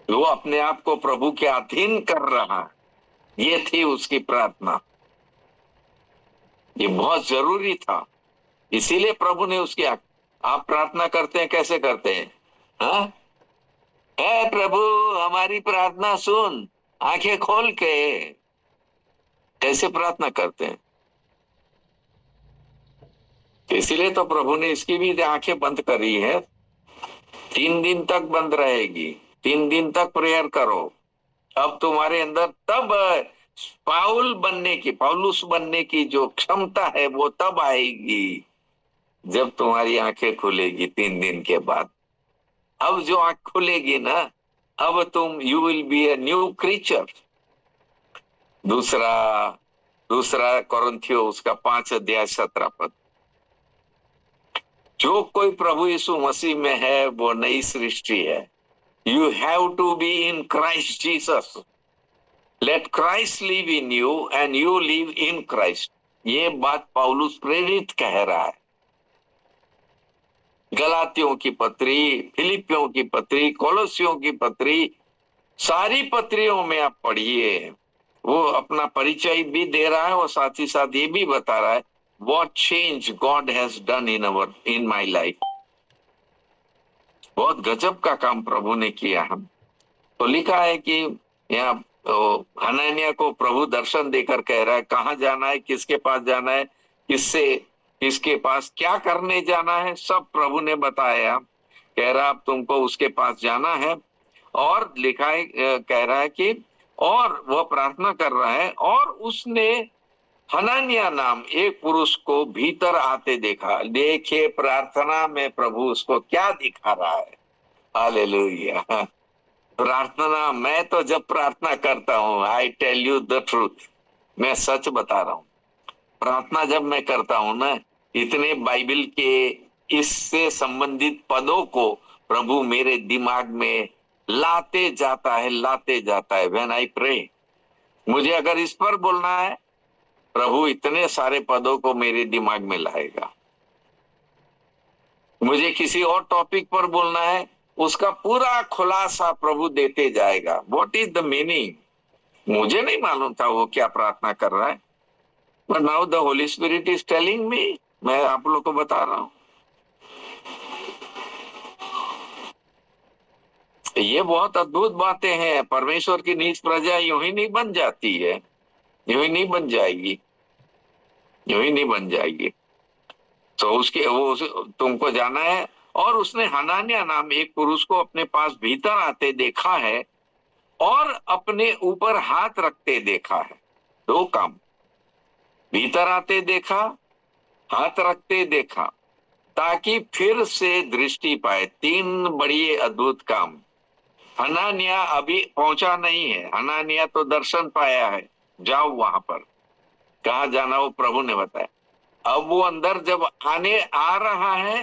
वो अपने आप को प्रभु के अधीन कर रहा है। ये थी उसकी प्रार्थना। ये बहुत जरूरी था, इसीलिए प्रभु ने उसकी। आप प्रार्थना करते हैं, कैसे करते हैं? हाँ, हे प्रभु हमारी प्रार्थना सुन, आंखें खोल के। कैसे प्रार्थना करते हैं? इसीलिए तो प्रभु ने इसकी भी आंखें बंद करी है। 3 दिन तक बंद रहेगी। 3 दिन तक प्रेयर करो। अब तुम्हारे अंदर तब पौलुस बनने की जो क्षमता है वो तब आएगी जब तुम्हारी आंखें खुलेगी 3 दिन के बाद। अब जो आंख खुलेगी ना, अब तुम you will be a new creature. दूसरा दूसरा कोरिन्थियों उसका 5 अध्याय 17 पद। जो कोई प्रभु यीशु मसीह में है वो नई सृष्टि है। You have to be in Christ Jesus. Let Christ live in you and you live in Christ. ये बात पौलुस प्रेरित कह रहा है। गलातियों की पत्री, फिलिपियों की पत्री, कोलोसियों की पत्री, सारी पत्रियों में आप पढ़िए, वो अपना परिचय भी दे रहा है और साथ ही साथ ये भी बता रहा है what change God has done in my life। बहुत गजब का काम प्रभु ने किया। हम तो लिखा है कि यहाँ हनन्याह को प्रभु दर्शन देकर कह रहा है कहाँ जाना है, किसके पास जाना है, किसके पास क्या करने जाना है, सब प्रभु ने बताया। कह रहा अब तुमको उसके पास जाना है। और लिखा है कह रहा है कि और वह प्रार्थना कर रहा है और उसने हनन्याह नाम एक पुरुष को भीतर आते देखा। देखिए प्रार्थना में प्रभु उसको क्या दिखा रहा है। हालेलुया। प्रार्थना, मैं तो जब प्रार्थना करता हूँ, I tell you the truth, मैं सच बता रहा हूँ, प्रार्थना जब मैं करता हूँ ना, इतने बाइबल के इससे संबंधित पदों को प्रभु मेरे दिमाग में लाते जाता है। व्हेन आई प्रे, मुझे अगर इस पर बोलना है, प्रभु इतने सारे पदों को मेरे दिमाग में लाएगा। मुझे किसी और टॉपिक पर बोलना है, उसका पूरा खुलासा प्रभु देते जाएगा। व्हाट इज द मीनिंग, मुझे नहीं मालूम था वो क्या प्रार्थना कर रहा है, but now the Holi spirit is telling me, मैं आप लोग को बता रहा हूं। ये बहुत अद्भुत बातें हैं। परमेश्वर की नीच प्रजा यूं ही नहीं बन जाती है, यूं ही नहीं बन जाएगी, यूं ही नहीं बन जाएगी। तो उसके वो तुमको जाना है। और उसने हनन्याह नाम एक पुरुष को अपने पास भीतर आते देखा है और अपने ऊपर हाथ रखते देखा है। दो काम, भीतर आते देखा, हाथ रखते देखा, ताकि फिर से दृष्टि पाए। तीन बड़ी अद्भुत काम। हनन्याह अभी पहुंचा नहीं है, हनन्याह तो दर्शन पाया है, जाओ वहां पर, कहा जाना वो प्रभु ने बताया। अब वो अंदर जब आने आ रहा है,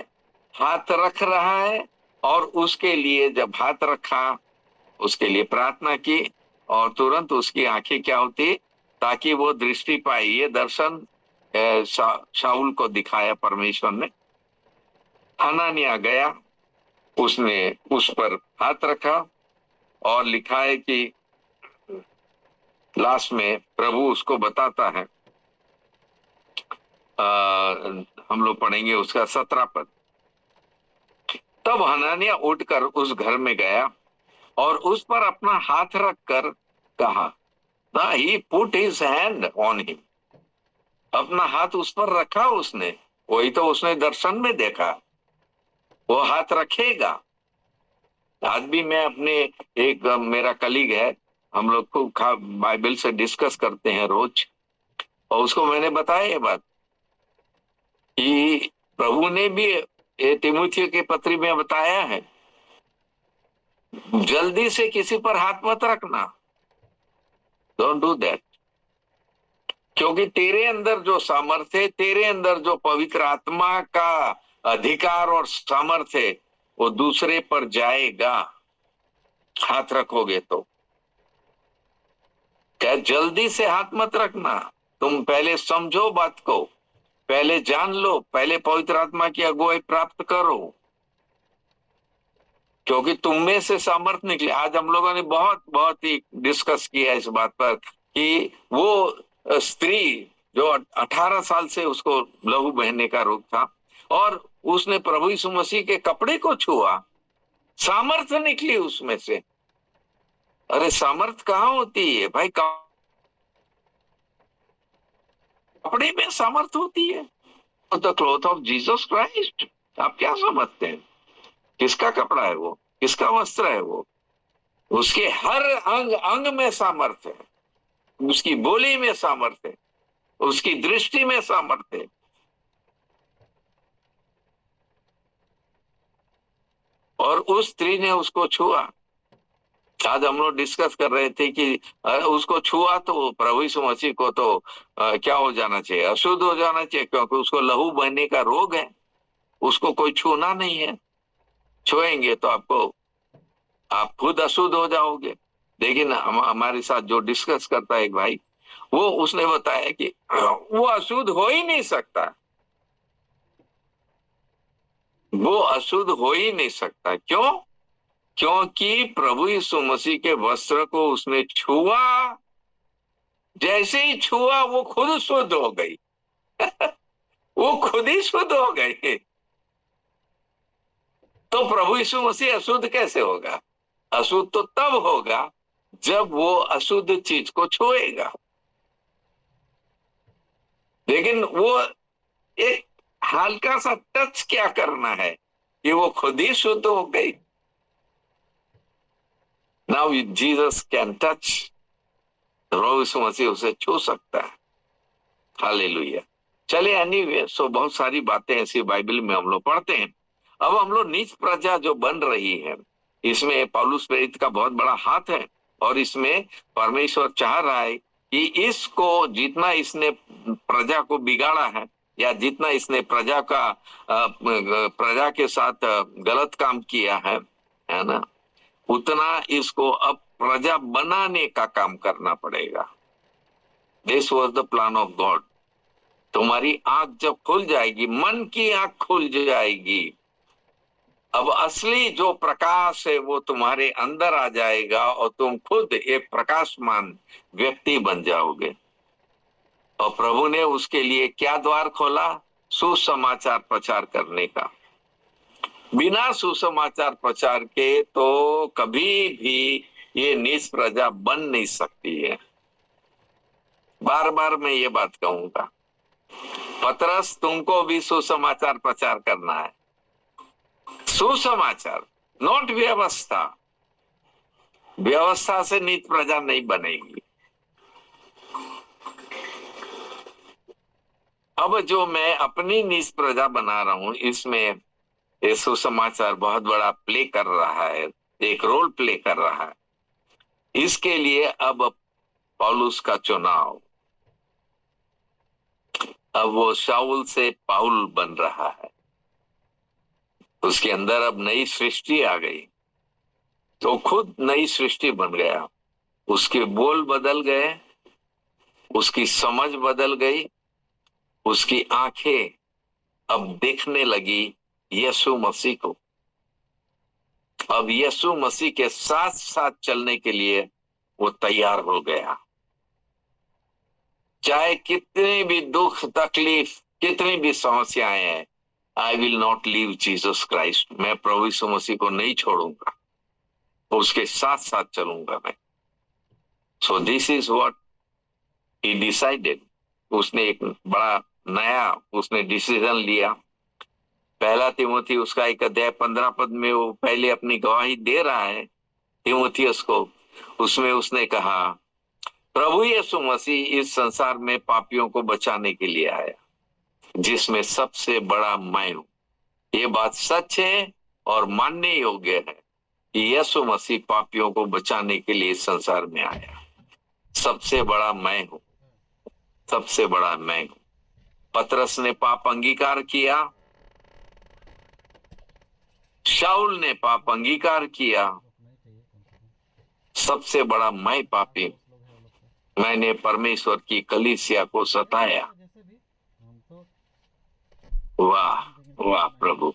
हाथ रख रहा है, और उसके लिए जब हाथ रखा, उसके लिए प्रार्थना की, और तुरंत उसकी आंखें क्या होती, ताकि वो दृष्टि पाए। ये दर्शन शाऊल को दिखाया परमेश्वर ने। हनन्याह गया, उसने उस पर हाथ रखा, और लिखा है कि लास्ट में प्रभु उसको बताता है, हम लोग पढ़ेंगे उसका 17 पद। तब हनन्याह उठकर उस घर में गया और उस पर अपना हाथ रखकर कहा, he put his hand on him. अपना हाथ उस पर रखा उसने, वही तो उसने दर्शन में देखा, वो हाथ रखेगा। आज भी मैं अपने एक मेरा कलीग है, हम लोग खूब बाइबल से डिस्कस करते हैं रोज, और उसको मैंने बताया ये बात कि प्रभु ने भी तीमुथियों के पत्री में बताया है, जल्दी से किसी पर हाथ मत रखना, डोंट डू दैट। क्योंकि तेरे अंदर जो सामर्थ्य है, तेरे अंदर जो पवित्र आत्मा का अधिकार और सामर्थ्य है, वो दूसरे पर जाएगा हाथ रखोगे तो। क्या जल्दी से हाथ मत रखना, तुम पहले समझो बात को, पहले जान लो, पहले पवित्र आत्मा की अगुवाई प्राप्त करो, क्योंकि तुम में से सामर्थ्य निकले। आज हम लोगों ने बहुत बहुत ही डिस्कस किया इस बात पर कि वो स्त्री जो 18 साल से उसको लहू बहने का रोग था, और उसने प्रभु यीशु मसीह के कपड़े को छुआ, सामर्थ्य निकली उसमें से। अरे सामर्थ्य कहाँ होती है भाई, कपड़े में सामर्थ्य होती है। The cloth of Jesus Christ, आप क्या समझते हैं, किसका कपड़ा है वो, किसका वस्त्र है वो? उसके हर अंग अंग में सामर्थ्य है, उसकी बोली में सामर्थ्य है, उसकी दृष्टि में सामर्थ्य है। और उस स्त्री ने उसको छुआ, आज हम लोग डिस्कस कर रहे थे कि उसको छुआ तो प्रभु यीशु मसीह को तो क्या हो जाना चाहिए, अशुद्ध हो जाना चाहिए, क्योंकि उसको लहू बहने का रोग है, उसको कोई छूना नहीं है। छुएंगे तो आप खुद अशुद्ध हो जाओगे। लेकिन हमारे साथ जो डिस्कस करता है एक भाई, वो उसने बताया कि वो अशुद्ध हो ही नहीं सकता, वो अशुद्ध हो ही नहीं सकता। क्यों? क्योंकि प्रभु यीशु मसीह के वस्त्र को उसने छुआ, जैसे ही छुआ वो खुद शुद्ध हो गई। वो खुद ही शुद्ध हो गई। तो प्रभु यीशु मसीह अशुद्ध कैसे होगा? अशुद्ध तो तब होगा जब वो अशुद्ध चीज को छुएगा। लेकिन वो एक हल्का सा टच क्या करना है कि वो खुद ही शुद्ध हो गई। नाउ जीसस कैन टच, प्रभु यीशु मसीह उसे छू सकता है। हालेलुया। चलिए, एनीवे, सो बहुत सारी बातें ऐसी बाइबल में हम लोग पढ़ते हैं। अब हम लोग नीच प्रजा जो बन रही है, इसमें पौलुस प्रेरित का बहुत बड़ा हाथ है, और इसमें परमेश्वर चाह रहा है कि इसको जितना इसने प्रजा को बिगाड़ा है, या जितना इसने प्रजा के साथ गलत काम किया है ना, उतना इसको अब प्रजा बनाने का काम करना पड़ेगा। This was the plan of God. तुम्हारी आंख जब खुल जाएगी, मन की आंख खुल जाएगी, अब असली जो प्रकाश है वो तुम्हारे अंदर आ जाएगा, और तुम खुद एक प्रकाशमान व्यक्ति बन जाओगे। और प्रभु ने उसके लिए क्या द्वार खोला? सुसमाचार प्रचार करने का। बिना सुसमाचार प्रचार के तो कभी भी ये नीच प्रजा बन नहीं सकती है। बार बार मैं ये बात कहूंगा, पतरस, तुमको भी सुसमाचार प्रचार करना है। सुसमाचार, नॉट व्यवस्था। व्यवस्था से नीच प्रजा नहीं बनेगी। अब जो मैं अपनी नीच प्रजा बना रहा हूं, इसमें ये सुसमाचार बहुत बड़ा प्ले कर रहा है, एक रोल प्ले कर रहा है। इसके लिए अब पौलुस का चुनाव, अब वो शाऊल से पाउल बन रहा है। उसके अंदर अब नई सृष्टि आ गई, तो खुद नई सृष्टि बन गया। उसके बोल बदल गए, उसकी समझ बदल गई, उसकी आंखें अब देखने लगी यीशु मसीह को। अब यीशु मसीह के साथ साथ चलने के लिए वो तैयार हो गया। चाहे कितनी भी दुख तकलीफ, कितनी भी समस्याएं हैं, I will not leave Jesus Christ. मैं प्रभु यीशु मसीह को नहीं छोड़ूंगा, उसके साथ साथ चलूंगा मैं। So this is what he decided. उसने एक बड़ा नया उसने डिसीजन लिया। पहला तिमोथी उसका 1 अध्याय 15 पद में वो पहले अपनी गवाही दे रहा है तिमोथियस को। उसमें उसने कहा, प्रभु यीशु मसीह इस संसार में पापियों को बचाने के लिए आया, जिसमें सबसे बड़ा मैं हूं। ये बात सच है और मानने योग्य है कि यीशु मसीह पापियों को बचाने के लिए इस संसार में आया। सबसे बड़ा मैं हूं, सबसे बड़ा मैं हूं। पतरस ने पाप अंगीकार किया, शाऊल ने पाप अंगीकार किया। सबसे बड़ा मैं पापी, मैंने परमेश्वर की कलीसिया को सताया। वाह वाह प्रभु,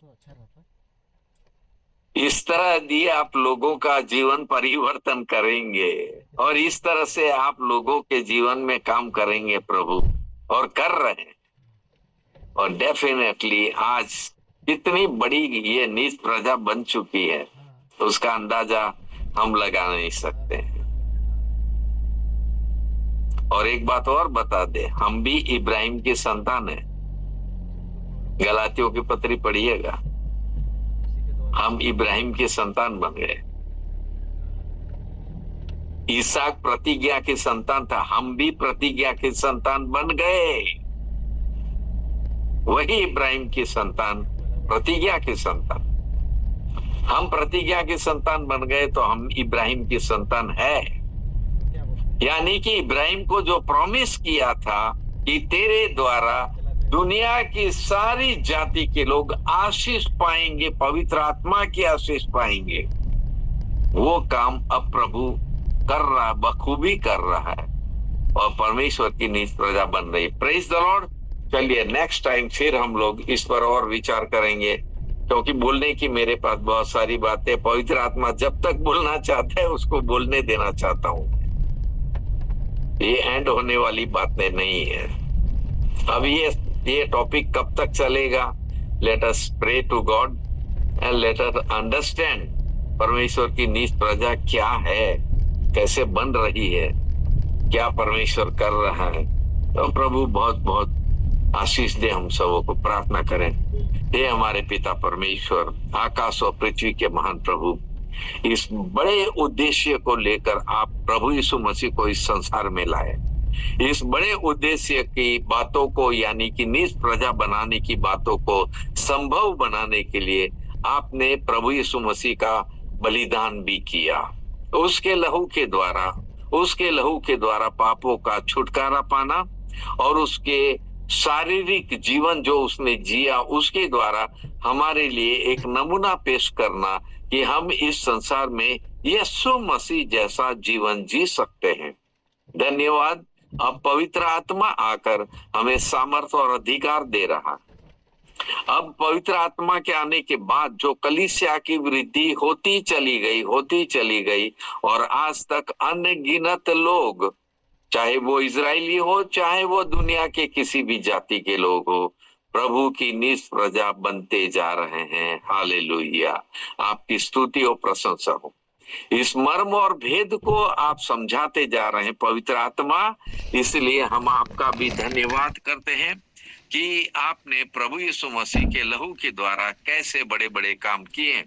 इस तरह दिए आप लोगों का जीवन परिवर्तन करेंगे, और इस तरह से आप लोगों के जीवन में काम करेंगे प्रभु, और कर रहे हैं। और डेफिनेटली आज कितनी बड़ी ये नीच प्रजा बन चुकी है, उसका अंदाजा हम लगा नहीं सकते। और एक बात और बता दे, हम भी इब्राहिम की संतान है। गलातियों की पत्री पढ़िएगा, हम इब्राहिम की संतान बन गए। इसहाक प्रतिज्ञा की संतान था, हम भी प्रतिज्ञा की संतान बन गए। वही इब्राहिम की संतान, प्रतिज्ञा की संतान। हम प्रतिज्ञा की संतान बन गए तो हम इब्राहिम की संतान है। यानी कि इब्राहिम को जो प्रॉमिस किया था कि तेरे द्वारा दुनिया की सारी जाति के लोग आशीष पाएंगे, पवित्र आत्मा की आशीष पाएंगे, वो काम अब प्रभु कर रहा, बखूबी कर रहा है और परमेश्वर की निज प्रजा बन रही। Praise the Lord. चलिए नेक्स्ट टाइम फिर हम लोग इस पर और विचार करेंगे, क्योंकि बोलने की मेरे पास बहुत सारी बातें, पवित्र आत्मा जब तक बोलना चाहता है उसको बोलने देना चाहता हूँ। ये एंड होने वाली बातें नहीं है। अब ये टॉपिक कब तक चलेगा? Let us pray to God and let us understand परमेश्वर की निज प्रजा क्या है, कैसे बन रही है, क्या परमेश्वर कर रहा है। तो प्रभु बहुत बहुत आशीष दे हम सबों को। प्रार्थना करें। हे हमारे पिता परमेश्वर, आकाश और पृथ्वी के महान प्रभु, इस बड़े उद्देश्य को लेकर आप प्रभु यीशु मसीह को इस संसार में लाए। इस बड़े उद्देश्य की बातों को, यानी कि निज प्रजा बनाने की बातों को संभव बनाने के लिए आपने प्रभु यीशु मसीह का बलिदान भी किया। उसके लहू के द्वारा पापों का छुटकारा पाना और उसके शारीरिक जीवन जो उसने जिया, उसके द्वारा हमारे लिए एक नमूना पेश करना कि हम इस संसार में यीशु मसीह जैसा जीवन जी सकते हैं। धन्यवाद। अब पवित्र आत्मा आकर हमें सामर्थ्य और अधिकार दे रहा है। अब पवित्र आत्मा के आने के बाद जो कलीसिया की वृद्धि होती चली गई और आज तक अनगिनत लोग, चाहे वो इजरायली हो चाहे वो दुनिया के किसी भी जाति के लोग हो, प्रभु की निज प्रजा बनते जा रहे हैं। हालेलुया। आपकी स्तुति और प्रशंसा हो। इस मर्म और भेद को आप समझाते जा रहे हैं पवित्र आत्मा, इसलिए हम आपका भी धन्यवाद करते हैं कि आपने प्रभु यीशु मसीह के लहू के द्वारा कैसे बड़े बड़े काम किए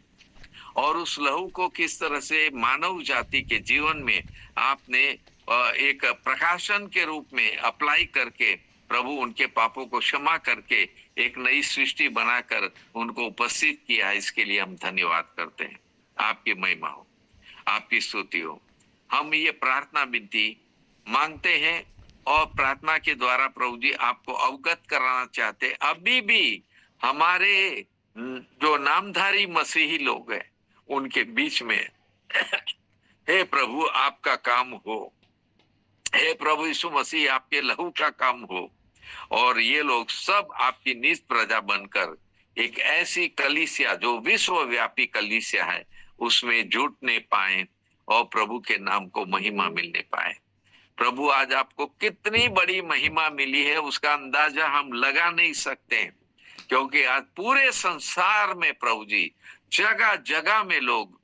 और उस लहू को किस तरह से मानव जाति के जीवन में आपने एक प्रकाशन के रूप में अप्लाई करके प्रभु उनके पापों को क्षमा करके एक नई सृष्टि बनाकर उनको उपस्थित किया। इसके लिए हम धन्यवाद करते हैं। आपकी महिमा हो, आपकी स्तुति हो। हम ये प्रार्थना विनती मांगते हैं और प्रार्थना के द्वारा प्रभु जी आपको अवगत कराना चाहते, अभी भी हमारे जो नामधारी मसीही लोग हैं उनके बीच में हे प्रभु आपका काम हो, हे प्रभु यीशु मसीह आपके लहू का काम हो और ये लोग सब आपकी निज प्रजा बनकर एक ऐसी कलीसिया जो विश्वव्यापी कलीसिया है उसमें जुटने पाए और प्रभु के नाम को महिमा मिलने पाए। प्रभु आज आपको कितनी बड़ी महिमा मिली है उसका अंदाजा हम लगा नहीं सकते, क्योंकि आज पूरे संसार में प्रभु जी जगह जगह में लोग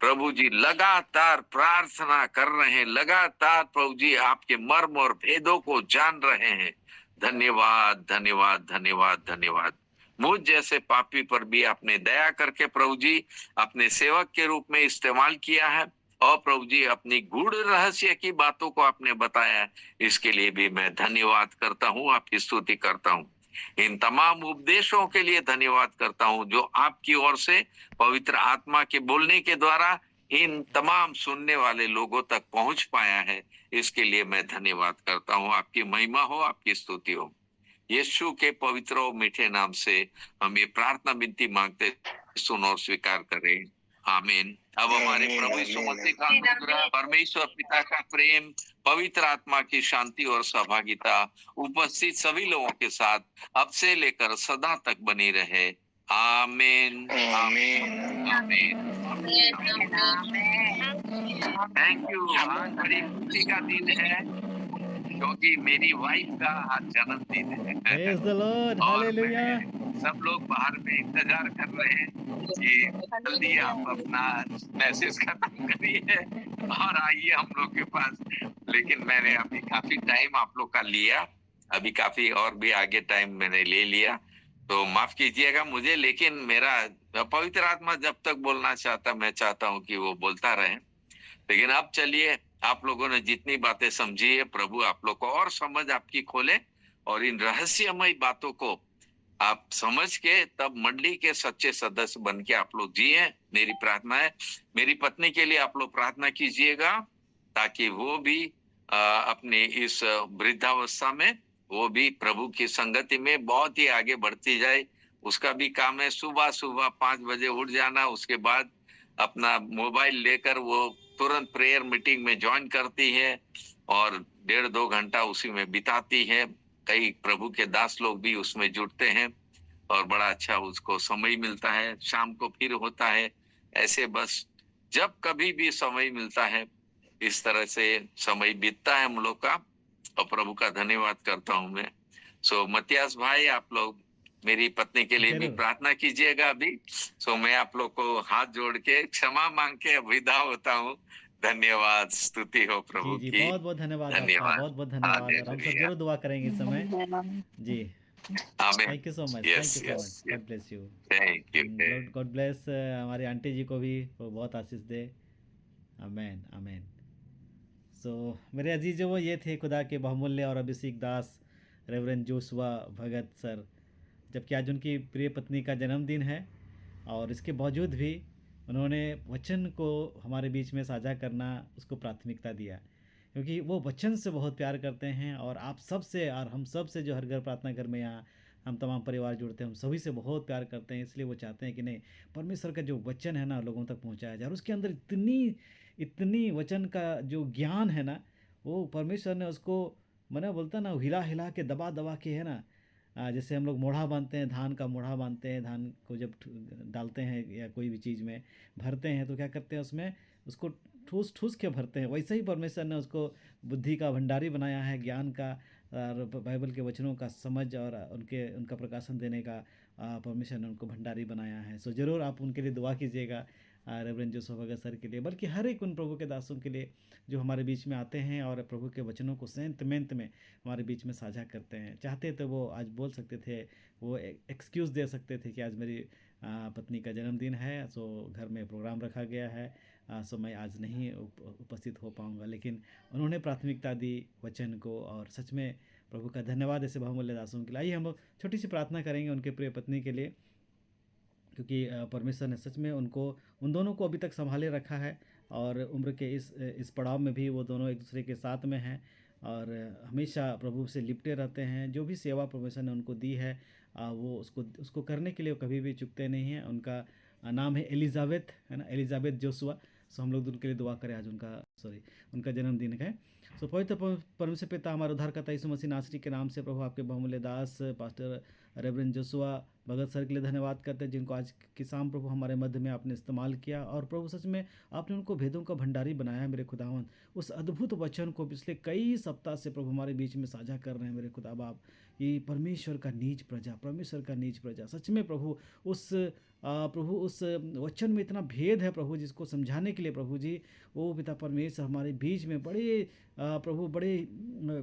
प्रभु जी लगातार प्रार्थना कर रहे हैं, लगातार प्रभु जी आपके मर्म और भेदों को जान रहे हैं। धन्यवाद धन्यवाद धन्यवाद धन्यवाद। मुझ जैसे पापी पर भी आपने दया करके प्रभु जी अपने सेवक के रूप में इस्तेमाल किया है और प्रभु जी अपनी गूढ़ रहस्य की बातों को आपने बताया, इसके लिए भी मैं धन्यवाद करता हूँ, आपकी स्तुति करता हूँ। इन तमाम उपदेशों के लिए धन्यवाद करता हूँ जो आपकी ओर से पवित्र आत्मा के बोलने के द्वारा इन तमाम सुनने वाले लोगों तक पहुंच पाया है। इसके लिए मैं धन्यवाद करता हूँ। आपकी महिमा हो, आपकी स्तुति हो। यीशु के पवित्र और मीठे नाम से हम ये प्रार्थना विनती मांगते, सुन और स्वीकार करें। आमीन। अब हमारे प्रभु यीशु मसीह का अनुग्रह, परमेश्वर पिता का प्रेम, पवित्र आत्मा की शांति और सहभागिता उपस्थित सभी लोगों के साथ अब से लेकर सदा तक बनी रहे। आमीन आमीन आमीन। Thank you. आज बड़ी खुशी का दिन है क्योंकि मेरी वाइफ का आज जन्मदिन है। Praise the Lord. Hallelujah. सब लोग बाहर में इंतजार कर रहे हैं कि जल्दी आप अपना मैसेज खत्म करिए और आइए हम लोग के पास, लेकिन मैंने अभी काफी टाइम आप लोग का लिया, अभी काफी और भी आगे टाइम मैंने ले लिया, तो माफ कीजिएगा मुझे। लेकिन मेरा पवित्र आत्मा जब तक बोलना चाहता, मैं चाहता हूँ कि वो बोलता रहे। लेकिन अब चलिए, आप लोगों ने जितनी बातें समझी है प्रभु आप लोग को और समझ आपकी खोले और इन रहस्यमय बातों को आप समझ के तब मंडली के सच्चे सदस्य बन के आप लोग जिए। मेरी प्रार्थना है, मेरी पत्नी के लिए आप लोग प्रार्थना कीजिएगा, ताकि वो भी अपने इस वृद्धावस्था में वो भी प्रभु की संगति में बहुत ही आगे बढ़ती जाए। उसका भी काम है सुबह सुबह 5 बजे उठ जाना, उसके बाद अपना मोबाइल लेकर वो तुरंत प्रेयर मीटिंग में ज्वाइन करती है और 1.5-2 घंटा उसी में बिताती है। कई प्रभु के दास लोग भी उसमें जुड़ते हैं और बड़ा अच्छा उसको समय मिलता है। शाम को फिर होता है ऐसे, बस जब कभी भी समय मिलता है इस तरह से समय बीतता है हम लोग का, और प्रभु का धन्यवाद करता हूं मैं। मतियास भाई, आप लोग मेरी पत्नी के लिए भी जरूर। प्रार्थना कीजिएगा अभी। मैं आप लोग को हाथ जोड़ के क्षमा मांग के विदा होता हूँ। धन्यवाद, स्तुति हो जी प्रभु जी, की। बहुत बहुत धन्यवाद आपका, धन्यवाद। बहुत बहुत धन्यवाद, और हम सब हालेलुया। जरूर दुआ करेंगे इस समय। जी, आमीन। Thank you so much, yes thank you so yes much, yes. God bless you. Thank you. God God bless हमारी आंटी जी को भी, वो बहुत आशीष दे। आमेन आमेन। सो मेरे अजीजों, वो ये थे खुदा के बहुमूल्य और अभिषेक दास रेवरेंड जोशुआ भगत सर। जबकि आज उनकी प्रिय पत्नी का जन्मदिन है, और इसके बावजूद भी उन्होंने वचन को हमारे बीच में साझा करना, उसको प्राथमिकता दिया, क्योंकि वो वचन से बहुत प्यार करते हैं। और आप सब से और हम सब से, जो हर घर प्रार्थना घर में यहाँ हम तमाम परिवार जुड़ते हैं, हम सभी से बहुत प्यार करते हैं। इसलिए वो चाहते हैं कि नहीं, परमेश्वर का जो वचन है ना, लोगों तक पहुँचाया जाए। और उसके अंदर इतनी इतनी वचन का जो ज्ञान है ना, वो परमेश्वर ने उसको, मैंने बोलता ना, हिला हिला के दबा दबा के, है ना, जैसे हम लोग मोढ़ा बांधते हैं, धान का मोढ़ा बांधते हैं, धान को जब डालते हैं या कोई भी चीज़ में भरते हैं, तो क्या करते हैं, उसमें उसको ठूस ठूस के भरते हैं। वैसे ही परमेश्वर ने उसको बुद्धि का भंडारी बनाया है, ज्ञान का और बाइबल के वचनों का समझ और उनका प्रकाशन देने का परमेश्वर ने उनको भंडारी बनाया है। सो ज़रूर आप उनके लिए दुआ कीजिएगा, रेवरेंड जोसफ भगत सर के लिए, बल्कि हर एक उन प्रभु के दासों के लिए जो हमारे बीच में आते हैं और प्रभु के वचनों को सेंत मेंत में हमारे बीच में साझा करते हैं। चाहते तो वो आज बोल सकते थे, वो एक्सक्यूज़ दे सकते थे कि आज मेरी पत्नी का जन्मदिन है, सो घर में प्रोग्राम रखा गया है, सो मैं आज नहीं उपस्थित हो पाऊँगा। लेकिन उन्होंने प्राथमिकता दी वचन को, और सच में प्रभु का धन्यवाद ऐसे बहुमूल्य दासों के लिए। आइए हम लोग छोटी सी प्रार्थना करेंगे उनके प्रिय पत्नी के लिए, क्योंकि परमेश्वर ने सच में उनको, उन दोनों को अभी तक संभाले रखा है, और उम्र के इस पड़ाव में भी वो दोनों एक दूसरे के साथ में हैं, और हमेशा प्रभु से लिपटे रहते हैं। जो भी सेवा परमेश्वर ने उनको दी है, वो उसको उसको करने के लिए वो कभी भी चुकते नहीं हैं। उनका नाम है एलिज़ाबेथ, है ना, एलिज़ाबेथ जोशुआ। सो हम लोग उनके लिए दुआ करें, आज उनका जन्मदिन है। सो पवित्र परमेश्वर पिता, हमारे उद्धारकर्ता यीशु मसीह नासरी के नाम से प्रभु आपके बहुमूल्य दास पास्टर रेवरेंड जोशुआ भगत सर के लिए धन्यवाद करते हैं, जिनको आज की शाम प्रभु हमारे मध्य में आपने इस्तेमाल किया। और प्रभु सच में आपने उनको भेदों का भंडारी बनाया है मेरे खुदावन। उस अद्भुत वचन को पिछले कई सप्ताह से प्रभु हमारे बीच में साझा कर रहे हैं मेरे खुदा बाप। ये परमेश्वर का नीच प्रजा, परमेश्वर का नीच प्रजा, सच में प्रभु उस वचन में इतना भेद है प्रभु, जिसको समझाने के लिए प्रभु जी, वो पिता परमेश्वर हमारे बीच में बड़े प्रभु बड़े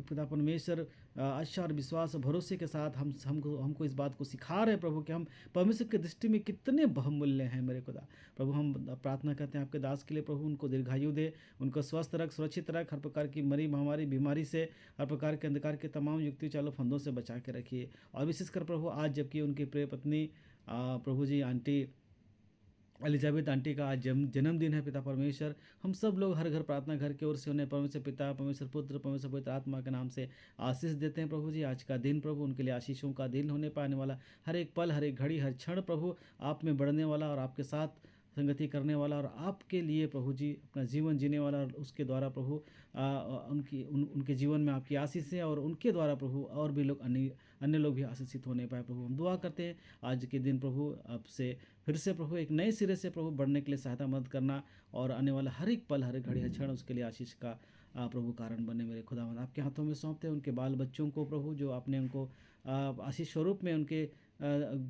पिता परमेश्वर आशा और विश्वास और भरोसे के साथ हमको इस बात को सिखा रहे हैं प्रभु, कि हम परमेश्वर की दृष्टि में कितने बहुमूल्य हैं मेरे खुदा। प्रभु हम प्रार्थना करते हैं आपके दास के लिए, प्रभु उनको दीर्घायु दे, उनको स्वस्थ रख, सुरक्षित रख, हर प्रकार की मरी महामारी बीमारी से, हर प्रकार के अंधकार के तमाम युक्ति चालों फंदों से बचा के रखिए। और विशेषकर प्रभु आज जबकि उनकी प्रिय पत्नी प्रभु जी आंटी एलिजाबेथ आंटी का आज जन्मदिन है पिता परमेश्वर, हम सब लोग हर घर प्रार्थना घर की ओर से उन्हें परमेश्वर पिता, परमेश्वर पुत्र, परमेश्वर पवित्र आत्मा के नाम से आशीष देते हैं प्रभु जी। आज का दिन प्रभु उनके लिए आशीषों का दिन होने पाने वाला, हर एक पल, हर एक घड़ी, हर क्षण प्रभु आप में बढ़ने वाला और आपके साथ संगति करने वाला, और आपके लिए प्रभु जी अपना जीवन जीने वाला, और उसके द्वारा प्रभु उनके जीवन में आपकी आशीष है, और उनके द्वारा प्रभु और भी लोग अन्य लोग भी आशीषित होने पाए प्रभु। हम दुआ करते हैं आज के दिन प्रभु आपसे फिर से प्रभु एक नए सिरे से प्रभु बढ़ने के लिए सहायता मदद करना, और आने वाला हर एक पल, हर एक घड़ी, हर क्षण उसके लिए आशीष का प्रभु कारण बने मेरे खुदावंद। आपके हाथों में सौंपते हैं उनके बाल बच्चों को प्रभु, जो आपने उनको आशीष स्वरूप में उनके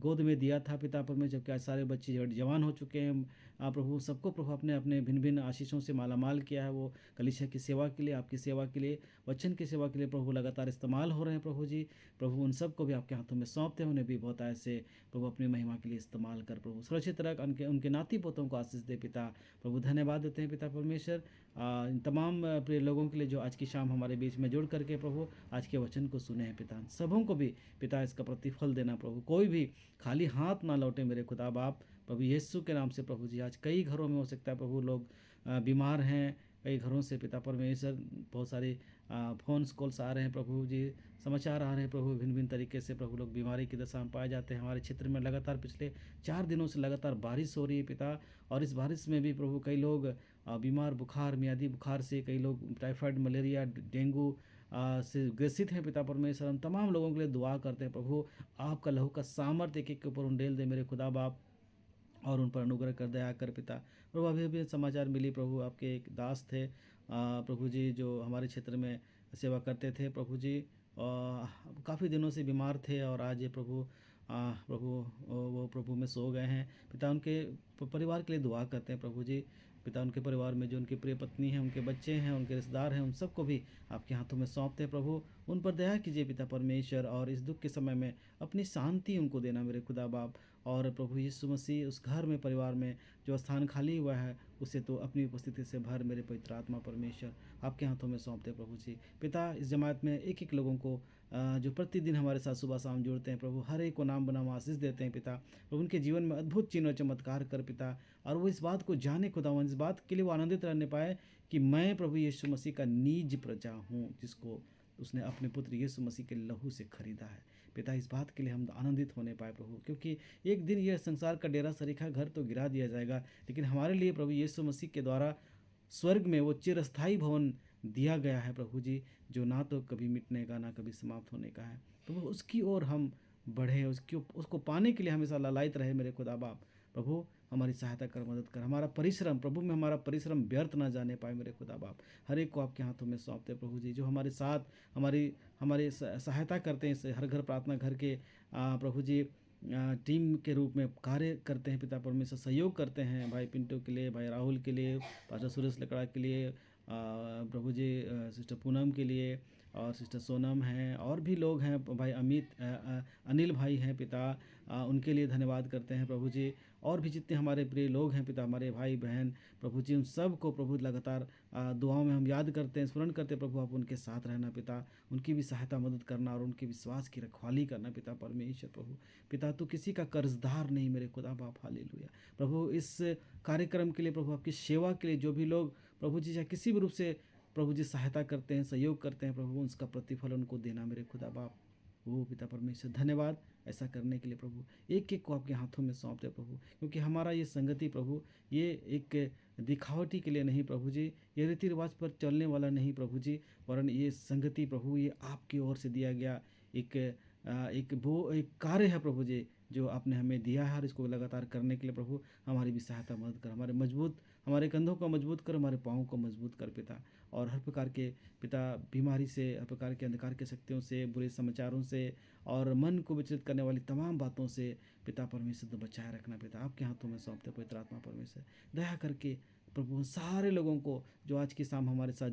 गोद में दिया था पिता परमेश्वर, जबकि आज सारे बच्चे जवान हो चुके हैं प्रभु, सबको प्रभु अपने अपने भिन्न भिन्न आशीषों से मालामाल किया है। वो कलीसिया की सेवा के लिए, आपकी सेवा के लिए, वचन की सेवा के लिए प्रभु लगातार इस्तेमाल हो रहे हैं प्रभु जी। प्रभु उन सबको भी आपके हाथों में सौंपते हैं, उन्हें भी बहुत ऐसे प्रभु अपनी महिमा के लिए इस्तेमाल कर प्रभु सुरक्षित रख, उनके नाती पोतों को आशीष दे पिता प्रभु। धन्यवाद देते हैं पिता परमेश्वर इन तमाम प्रिय लोगों के लिए जो आज की शाम हमारे बीच में जुड़ करके प्रभु आज के वचन को सुने हैं पिता। सबों को भी पिता इसका प्रतिफल देना प्रभु, कोई भी खाली हाथ ना लौटे मेरे खुदा बाप। प्रभु यीशु के नाम से प्रभु जी, आज कई घरों में हो सकता है प्रभु लोग बीमार हैं, कई घरों से पिता परमेश्वर बहुत सारे फ़ोन कॉल्स आ रहे हैं प्रभु जी, समाचार आ रहे हैं प्रभु, भिन्न भिन्न तरीके से प्रभु लोग बीमारी की दशा में पाए जाते हैं। हमारे क्षेत्र में लगातार पिछले 4 दिनों से लगातार बारिश हो रही है पिता, और इस बारिश में भी प्रभु कई लोग बीमार, बुखार, मियादी बुखार से, कई लोग टाइफाइड, मलेरिया, डेंगू से ग्रसित हैं पिता परमेश्वर। हम तमाम लोगों के लिए दुआ करते हैं प्रभु, आपका लहू का सामर्थ्य एक एक के ऊपर उंडेल दे मेरे खुदा बाप, और उन पर अनुग्रह कर दया कर पिता। प्रभु अभी अभी समाचार मिली प्रभु, आपके एक दास थे प्रभु जी, जो हमारे क्षेत्र में सेवा करते थे प्रभु जी, काफ़ी दिनों से बीमार थे, और आज ये प्रभु प्रभु वो प्रभु में सो गए हैं पिता। उनके परिवार के लिए दुआ करते हैं प्रभु जी, पिता उनके परिवार में जो उनकी प्रिय पत्नी है, उनके बच्चे हैं, उनके रिश्तेदार हैं, उन सबको भी आपके हाथों में सौंपते हैं प्रभु। उन पर दया कीजिए पिता परमेश्वर, और इस दुख के समय में अपनी शांति उनको देना मेरे खुदा बाप। और प्रभु यीशु मसीह उस घर में, परिवार में जो स्थान खाली हुआ है, उसे तो अपनी उपस्थिति से भर मेरे पवित्र आत्मा परमेश्वर, आपके हाथों में सौंपते हैं प्रभु जी। पिता इस जमात में एक एक लोगों को जो प्रतिदिन हमारे साथ सुबह शाम जुड़ते हैं प्रभु, हर एक को नाम बनाम आशीष देते हैं पिता। प्रभु उनके जीवन में अद्भुत चिन्ह और चमत्कार कर पिता, और वो इस बात को जाने खुदावन, इस बात के लिए वो आनंदित रहने पाए कि मैं प्रभु यीशु मसीह का निज प्रजा हूँ, जिसको उसने अपने पुत्र यीशु मसीह के लहू से खरीदा है पिता। इस बात के लिए हम आनंदित होने पाए प्रभु, क्योंकि एक दिन यह संसार का डेरा सरीखा घर तो गिरा दिया जाएगा, लेकिन हमारे लिए प्रभु यीशु मसीह के द्वारा स्वर्ग में वो चिरस्थायी भवन दिया गया है प्रभु जी, जो ना तो कभी मिटने का, ना कभी समाप्त होने का है प्रभु। उसकी ओर हम बढ़े, उसको पाने के लिए हमेशा लालायित रहे मेरे खुदा बाप। प्रभु हमारी सहायता कर, मदद कर, हमारा परिश्रम प्रभु में, हमारा परिश्रम व्यर्थ ना जाने पाए मेरे खुदा बाप। हर एक को आपके हाथों में सौंपते प्रभु जी, जो हमारे साथ हमारी सहायता करते हैं, हर घर प्रार्थना घर के प्रभु जी टीम के रूप में कार्य करते हैं पिता परमेश्वर, सहयोग करते हैं भाई पिंटू के लिए, भाई राहुल के लिए, पास्टर सुरेश लकड़ा के लिए, प्रभु जी सिस्टर पूनम के लिए, और सिस्टर सोनम हैं, और भी लोग हैं भाई अमित, अनिल भाई हैं पिता, उनके लिए धन्यवाद करते हैं प्रभु जी। और भी जितने हमारे प्रिय लोग हैं पिता, हमारे भाई बहन प्रभु जी, उन सब को प्रभु लगातार दुआओं में हम याद करते हैं, स्मरण करते हैं प्रभु। आप उनके साथ रहना पिता, उनकी भी सहायता मदद करना, और उनके विश्वास की रखवाली करना पिता परमेश्वर। प्रभु पिता तो किसी का कर्जदार नहीं मेरे खुदा बाप, हालेलुया। प्रभु इस कार्यक्रम के लिए, प्रभु आपकी सेवा के लिए जो भी लोग प्रभु जी चाहे किसी भी रूप से प्रभु जी सहायता करते हैं, सहयोग करते हैं प्रभु, उसका प्रतिफल उनको देना मेरे खुदा बाप। वो पिता परमेश्वर धन्यवाद ऐसा करने के लिए प्रभु। एक एक को आपके हाथों में सौंपते प्रभु, क्योंकि हमारा ये संगति प्रभु, ये एक दिखावटी के लिए नहीं प्रभु जी, ये रीति रिवाज पर चलने वाला नहीं प्रभु जी, वरन ये संगति प्रभु ये आपकी ओर से दिया गया एक कार्य है प्रभु जी, जो आपने हमें दिया है, और इसको लगातार करने के लिए प्रभु हमारी भी सहायता मदद कर, हमारे कंधों को मजबूत कर, हमारे पाँवों को मजबूत कर पिता। और हर प्रकार के पिता बीमारी से, हर प्रकार के अंधकार के शक्तियों से, बुरे समाचारों से, और मन को विचलित करने वाली तमाम बातों से पिता परमेश्वर तो बचाए रखना पिता, आपके हाथों में सौंपते पवित्र आत्मा परमेश्वर। दया करके प्रभु सारे लोगों को जो आज की शाम हमारे साथ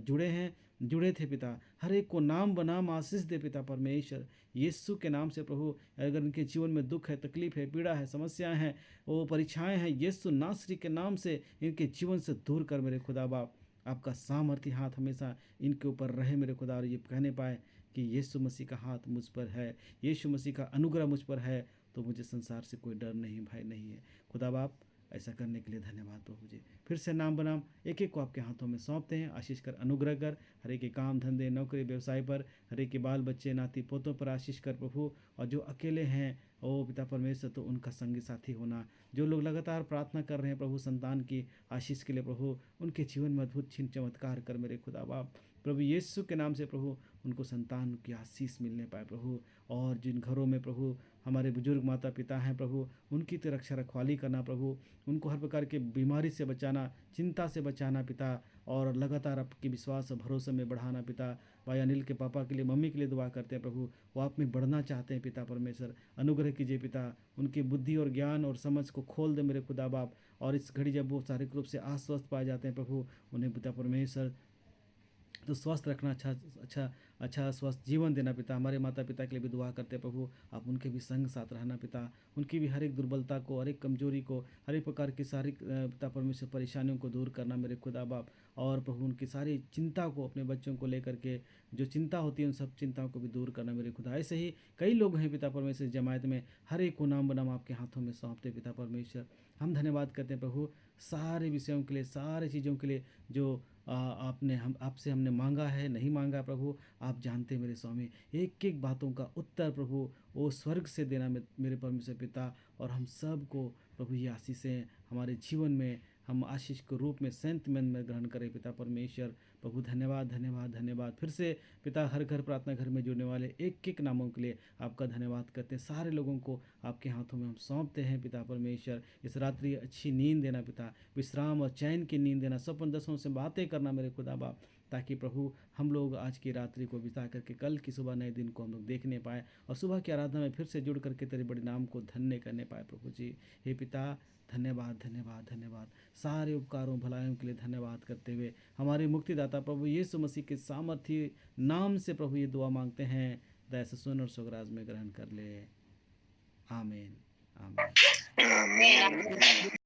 जुड़े थे पिता, हर एक को नाम बनाम आशीष दे पिता परमेश्वर, यीशु के नाम से प्रभु। अगर इनके जीवन में दुख है, तकलीफ है, पीड़ा है, समस्याएं हैं, वो परीक्षाएं हैं, यीशु नासरी के नाम से इनके जीवन से दूर कर मेरे खुदा बाप। आपका सामर्थ्य हाथ हमेशा इनके ऊपर रहे मेरे खुदा, और ये कहने पाए कि यीशु मसीह का हाथ मुझ पर है, यीशु मसीह का अनुग्रह मुझ पर है, तो मुझे संसार से कोई डर नहीं, भय नहीं है खुदा बाप। ऐसा करने के लिए धन्यवाद प्रभु जी। फिर से नाम बनाम एक एक को आपके हाथों में सौंपते हैं, आशीष कर, अनुग्रह कर, हर एक के काम धंधे, नौकरी, व्यवसाय पर, हर एक के बाल बच्चे, नाती पोतों पर आशीष कर प्रभु। और जो अकेले हैं ओ पिता परमेश्वर, तो उनका संगी साथी होना, जो लोग लगातार प्रार्थना कर रहे हैं प्रभु संतान की आशीष के लिए प्रभु, उनके जीवन में अद्भुत छिन चमत्कार कर मेरे खुदा बाप। प्रभु यीशु के नाम से प्रभु उनको संतान की आशीष मिलने पाए प्रभु। और जिन घरों में प्रभु हमारे बुजुर्ग माता पिता हैं प्रभु, उनकी तो रक्षा रखवाली करना प्रभु, उनको हर प्रकार के बीमारी से बचाना, चिंता से बचाना पिता, और लगातार आपके विश्वास और भरोसे में बढ़ाना पिता। भाई अनिल के पापा के लिए, मम्मी के लिए दुआ करते हैं प्रभु, वो आप में बढ़ना चाहते हैं पिता परमेश्वर, अनुग्रह कीजिए पिता, उनकी बुद्धि और ज्ञान और समझ को खोल दे मेरे खुदा बाप। और इस घड़ी जब वो शारीरिक रूप से अस्वस्थ पाए जाते हैं प्रभु, उन्हें पिता परमेश्वर तो स्वस्थ रखना, अच्छा अच्छा स्वस्थ जीवन देना पिता। हमारे माता पिता के लिए भी दुआ करते हैं प्रभु, आप उनके भी संग साथ रहना पिता, उनकी भी हर एक दुर्बलता को, हर एक कमजोरी को, हर एक प्रकार की सारी पिता परमेश्वर परेशानियों को दूर करना मेरे खुदा बाप। और प्रभु उनकी सारी चिंता को, अपने बच्चों को लेकर के जो चिंता होती है उन सब चिंताओं को भी दूर करना मेरे खुदा। ऐसे ही कई लोग हैं पिता परमेश्वर इस जमायत में, हर एक को नाम बनाम आपके हाथों में सौंपते पिता परमेश्वर। हम धन्यवाद करते हैं प्रभु सारे विषयों के लिए, सारे चीज़ों के लिए जो आपने हम आपसे हमने मांगा है, नहीं मांगा प्रभु, आप जानते हैं मेरे स्वामी। एक एक बातों का उत्तर प्रभु वो स्वर्ग से देना मेरे परमेश्वर पिता। और हम सब को प्रभु ये आशीषें हमारे जीवन में हम आशीष के रूप में संत मन में ग्रहण करें पिता परमेश्वर। प्रभु धन्यवाद धन्यवाद धन्यवाद। फिर से पिता हर घर प्रार्थना घर में जुड़ने वाले एक एक नामों के लिए आपका धन्यवाद करते हैं। सारे लोगों को आपके हाथों में हम सौंपते हैं पिता परमेश्वर। इस रात्रि अच्छी नींद देना पिता, विश्राम और चैन की नींद देना, सपन दसों से बातें करना मेरे खुदा बाप, ताकि प्रभु हम लोग आज की रात्रि को बिता करके कल की सुबह नए दिन को हम लोग देखने पाए और सुबह की आराधना में फिर से जुड़ करके तेरे बड़े नाम को धन्य करने पाए प्रभु जी। हे पिता धन्यवाद धन्यवाद धन्यवाद। सारे उपकारों भलाइयों के लिए धन्यवाद करते हुए हमारे मुक्तिदाता प्रभु यीशु मसीह के सामर्थ्य नाम से प्रभु ये दुआ मांगते हैं, दया से सुन और स्वर्गराज में ग्रहण कर ले। आमीन आमीन। आमीन।